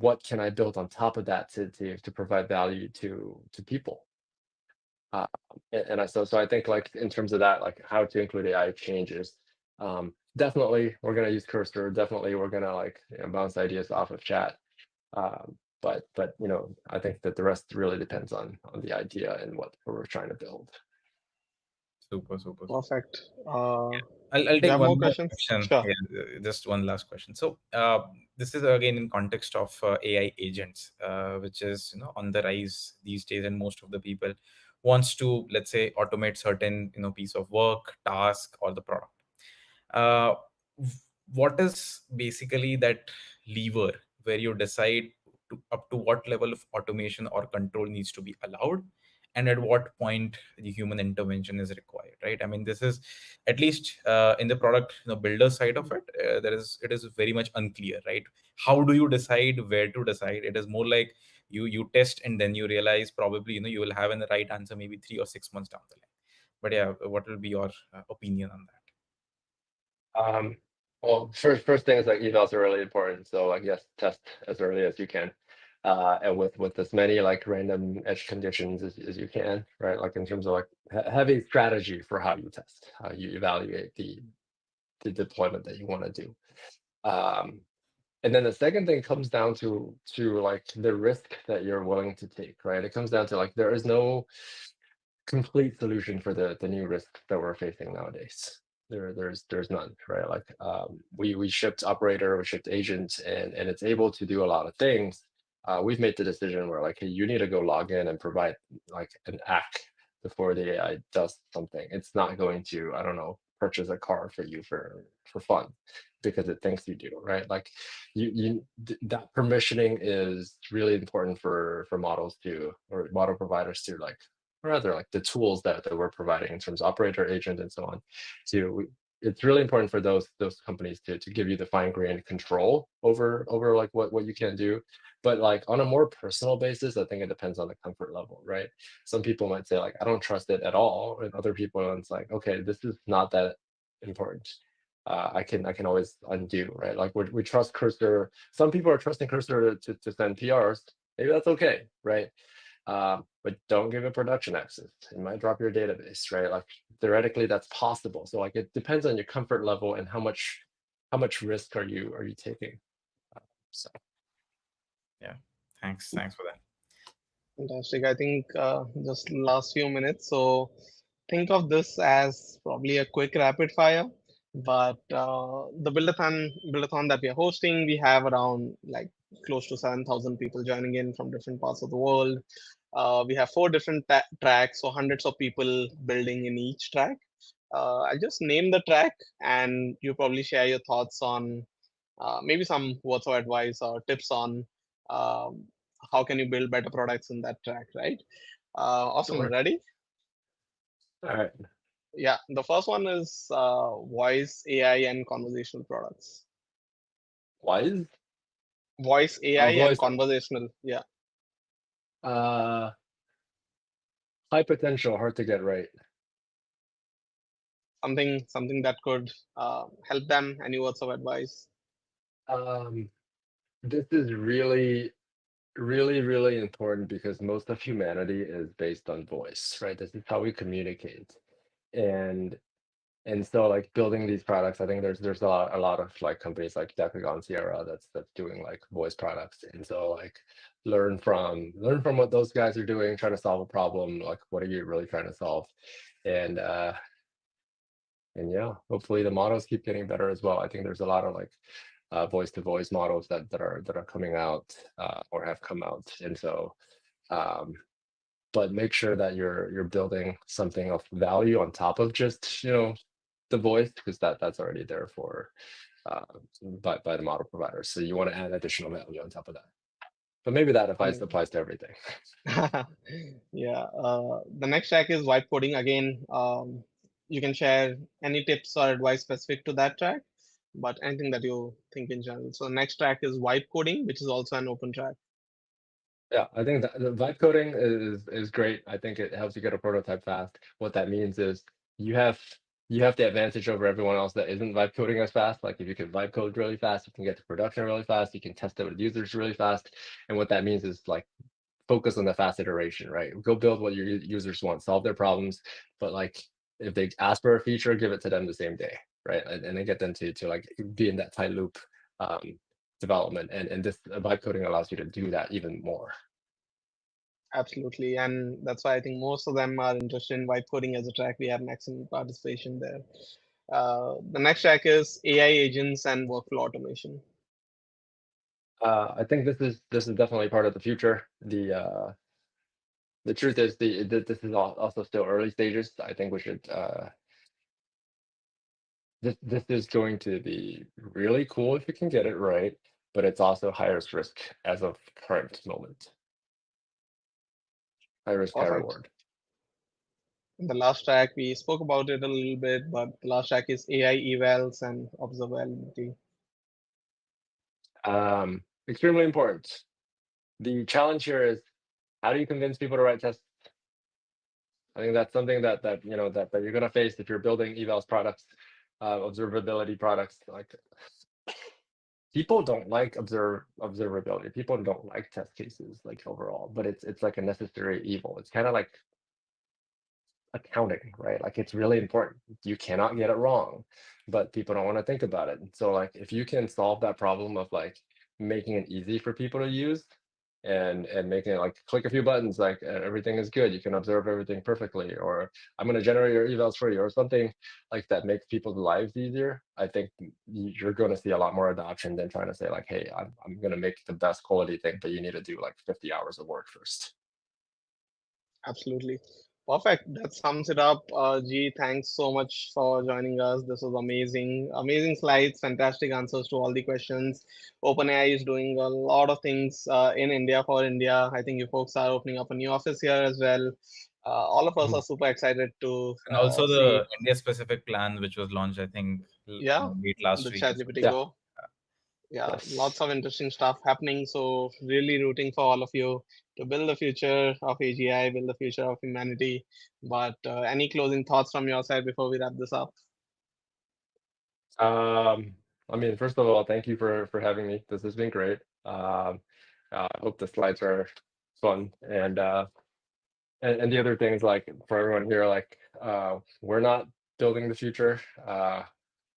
what can I build on top of that to provide value to people. So I think like in terms of that, like how to include AI changes. Definitely we're gonna use cursor. Definitely we're gonna like bounce ideas off of chat. But I think that the rest really depends on the idea and what we're trying to build. Super, super, super. Perfect. I'll You take have one more more questions? question. Sure. Yeah, just one last question. So this is again in context of AI agents, which is on the rise these days, and most of the people wants to, let's say, automate certain piece of work, task, or the product. Uh, what is basically that lever where you decide up to what level of automation or control needs to be allowed, and at what point the human intervention is required, right? I mean, this is at least in the product builder side of it, it is very much unclear, right? How do you decide where to decide? It is more like you test and then you realize probably you will have the right answer maybe 3 or 6 months down the line. But yeah, what will be your opinion on that? Well, first thing is like evals are really important. So like yes, test as early as you can, and with as many like random edge conditions as you can, right? Like in terms of like have a strategy for how you test, how you evaluate the deployment that you want to do. Um, and then the second thing comes down to like the risk that you're willing to take, right? It comes down to like there is no complete solution for the new risks that we're facing nowadays. There's none, right? Like we shipped operator, we shipped agent, and it's able to do a lot of things. We've made the decision where like, hey, you need to go log in and provide like an act before the AI does something. It's not going to, I don't know, purchase a car for you for fun because it thinks you do, right? Like that permissioning is really important for models to, or model providers to like, or rather like the tools that we're providing in terms of operator, agent, and so on. It's really important for those companies to give you the fine-grained control over like what you can do. But like on a more personal basis, I think it depends on the comfort level, right? Some people might say like, I don't trust it at all, and other people it's like, okay, this is not that important. I can always undo, right? Like we trust Cursor. Some people are trusting Cursor to send PRs. Maybe that's okay, right? But don't give it production access. It might drop your database, right? Like theoretically, that's possible. So like it depends on your comfort level and how much risk are you taking. So Yeah, thanks for that. Fantastic. I think just last few minutes. So think of this as probably a quick rapid fire. But the buildathon that we are hosting, we have around like close to 7,000 people joining in from different parts of the world. We have four different tracks, so hundreds of people building in each track. I'll just name the track, and you probably share your thoughts on maybe some words of advice or tips on um, how can you build better products in that track, right? Awesome. sure. Ready? All right. Yeah. The first one is voice AI and conversational products. Wise. Voice AI Oh, and voice. conversational. Yeah. Uh, high potential, hard to get right. Something that could help them. Any words of advice? Um, this is really, really, really important because most of humanity is based on voice, right? This is how we communicate. and so like building these products, I think there's a lot of like companies like Decagon, Sierra that's doing like voice products, and so like learn from what those guys are doing, trying to solve a problem. Like, what are you really trying to solve? And yeah, hopefully the models keep getting better as well. I think there's a lot of like voice to voice models that are coming out or have come out, and so um, but make sure that you're building something of value on top of just the voice, because that's already there for uh, by the model providers. So you want to add additional value on top of that. But maybe that advice Amazing. applies to everything. Yeah. The next track is vibe coding. Again, you can share any tips or advice specific to that track, but anything that you think in general. So the next track is vibe coding, which is also an open track. Yeah, I think that the vibe coding is great. I think it helps you get a prototype fast. What that means is you have you have the advantage over everyone else that isn't vibe coding as fast. Like if you can vibe code really fast, you can get to production really fast, you can test it with users really fast. And what that means is like focus on the fast iteration, right? Go build what your users want, solve their problems, but like if they ask for a feature, give it to them the same day, right? And then get them to like be in that tight loop development. And this vibe coding allows you to do that even more. Absolutely, and that's why I think most of them are interested in vibe coding as a track. We have maximum participation there. The next track is AI agents and workflow automation. I think this is definitely part of the future. The truth is this is also still early stages. I think we should this is going to be really cool if you can get it right, but it's also highest risk as of current moment. High risk, high Perfect. reward. In the last track, we spoke about it a little bit, but the last track is AI evals and observability. Extremely important. The challenge here is how do you convince people to write tests? I think that's something that you're gonna face if you're building evals products, observability products. Like people don't like observability. People don't like test cases like overall, but it's like a necessary evil. It's kind of like accounting, right? Like it's really important. You cannot get it wrong, but people don't want to think about it. So like if you can solve that problem of like making it easy for people to use and making it like click a few buttons, like everything is good. You can observe everything perfectly, or I'm going to generate your evals for you, or something like that makes people's lives easier. I think you're going to see a lot more adoption than trying to say like, hey, I'm going to make the best quality thing, but you need to do like 50 hours of work first. Absolutely. Perfect. That sums it up. G, thanks so much for joining us. This was amazing. Amazing slides, fantastic answers to all the questions. OpenAI is doing a lot of things in India for India. I think you folks are opening up a new office here as well. All of us are super excited to And also see, the India specific plan, which was launched, I think, yeah, late last the week or ChatGPT Yeah. something. Go. Yeah, Yes. lots of interesting stuff happening. So really rooting for all of you to build the future of AGI, build the future of humanity. But any closing thoughts from your side before we wrap this up? I mean, first of all, thank you for having me. This has been great. I hope the slides are fun, and the other things, like for everyone here, like we're not building the future.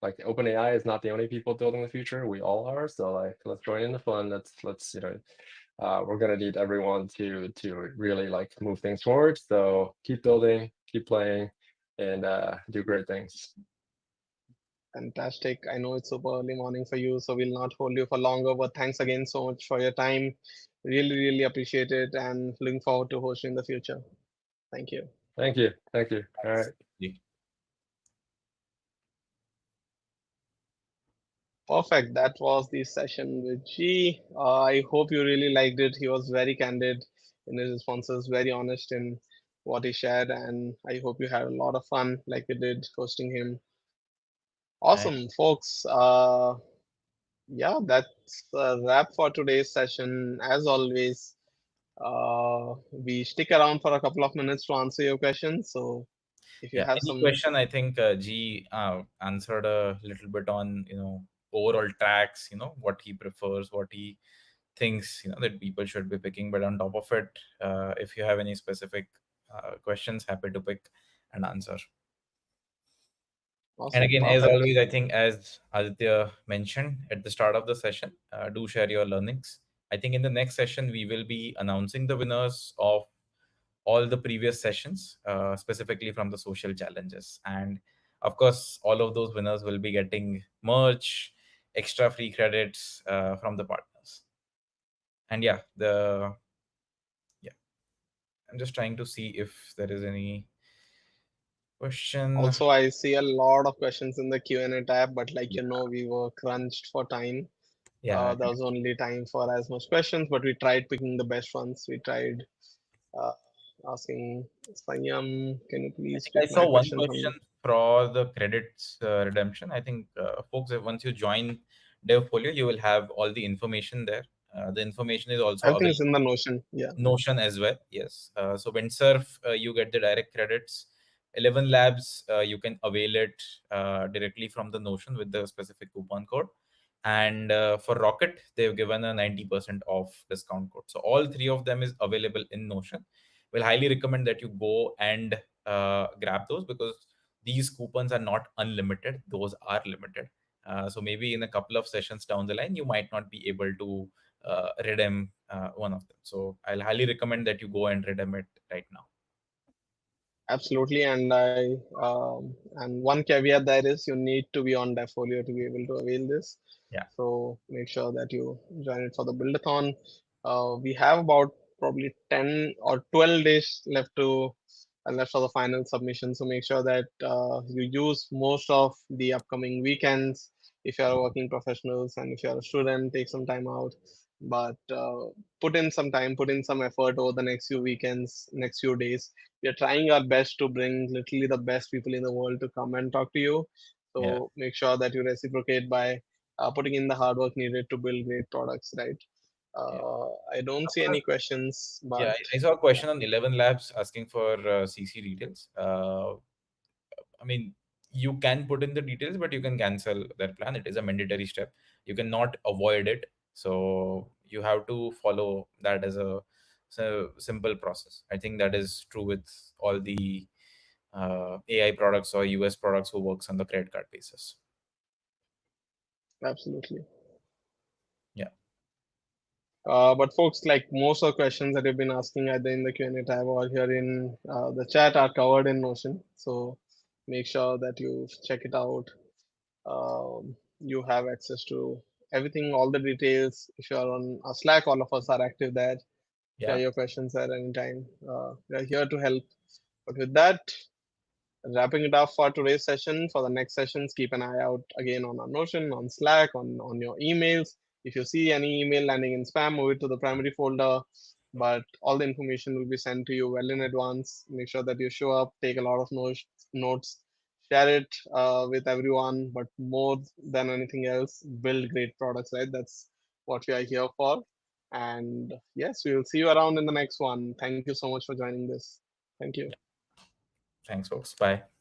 Like OpenAI is not the only people building the future. We all are. So like, let's join in the fun. Let's we're gonna need everyone to really like move things forward. So keep building, keep playing, and do great things. Fantastic. I know it's super early morning for you, so we'll not hold you for longer. But thanks again so much for your time. Really, really appreciate it and looking forward to hosting in the future. Thank you. Thank you. Thank you. All right. Yeah. Perfect. That was the session with G. I hope you really liked it. He was very candid in his responses, very honest in what he shared, and I hope you had a lot of fun like we did hosting him. I, Awesome, folks. Yeah, that's a wrap for today's session. As always, we stick around for a couple of minutes to answer your questions. So if you yeah. have Any some, question? I think G answered a little bit on overall tracks. What he prefers, what he thinks that people should be picking. But on top of it, if you have any specific questions, happy to pick and answer. And Awesome. again, as Perfect. always, I think as Aditya mentioned at the start of the session, do share your learnings. I think in the next session, we will be announcing the winners of all the previous sessions, specifically from the social challenges. And of course, all of those winners will be getting merch, extra free credits from the partners. And yeah, I'm just trying to see if there is any question. Also, I see a lot of questions in the Q&A tab, but like we were crunched for time. Yeah, There was only time for as much questions, but we tried picking the best ones. We tried uh, asking Sanyam, can you I please think I pick saw my one question from question the for the credits redemption. I think, folks, if once you join Devfolio, you will have all the information there. The information is also everything is available in the Notion. Yeah, Notion as well. Yes. So Windsurf, you get the direct credits. 11 Labs, you can avail it directly from the Notion with the specific coupon code. And for Rocket, they've given a 90% off discount code. So all three of them is available in Notion. We'll highly recommend that you go and grab those, because these coupons are not unlimited; those are limited. So maybe in a couple of sessions down the line, you might not be able to redeem one of them. So I'll highly recommend that you go and redeem it right now. absolutely. And one caveat there is you need to be on Dafolio to be able to avail this. Yeah, So make sure that you join it for the buildathon. We have about probably 10 or 12 days left for the final submission. So make sure that you use most of the upcoming weekends. If you are working professionals and if you are a student, take some time out. But put in some time, put in some effort over the next few weekends, next few days. We are trying our best to bring literally the best people in the world to come and talk to you. yeah, So make sure that you reciprocate by putting in the hard work needed to build great products, right? yeah. I don't see any questions, Yeah, but I saw a yeah, question on 11 Labs asking for CC details. I mean, you can put in the details, but you can cancel that plan. It is a mandatory step. You cannot avoid it. So you have to follow that as a simple process. I think that is true with all the AI products or US products who works on the credit card basis. absolutely. Yeah, But folks, like most of the questions that you've been asking either in the Q&A tab or here in the chat are covered in Notion. So make sure that you check it out. You have access to everything, all the details. If you're on Slack, all of us are active there. Share yeah, your questions at any time. We are here to help. But with that, wrapping it up for today's session. For the next sessions, keep an eye out again on our Notion, on Slack, on your emails. If you see any email landing in spam, move it to the primary folder. But all the information will be sent to you well in advance. Make sure that you show up, take a lot of notes, share it with everyone. But more than anything else, build great products, right? That's what we are here for. And yes, we will see you around in the next one. Thank you so much for joining this. Thank you. thanks folks, bye.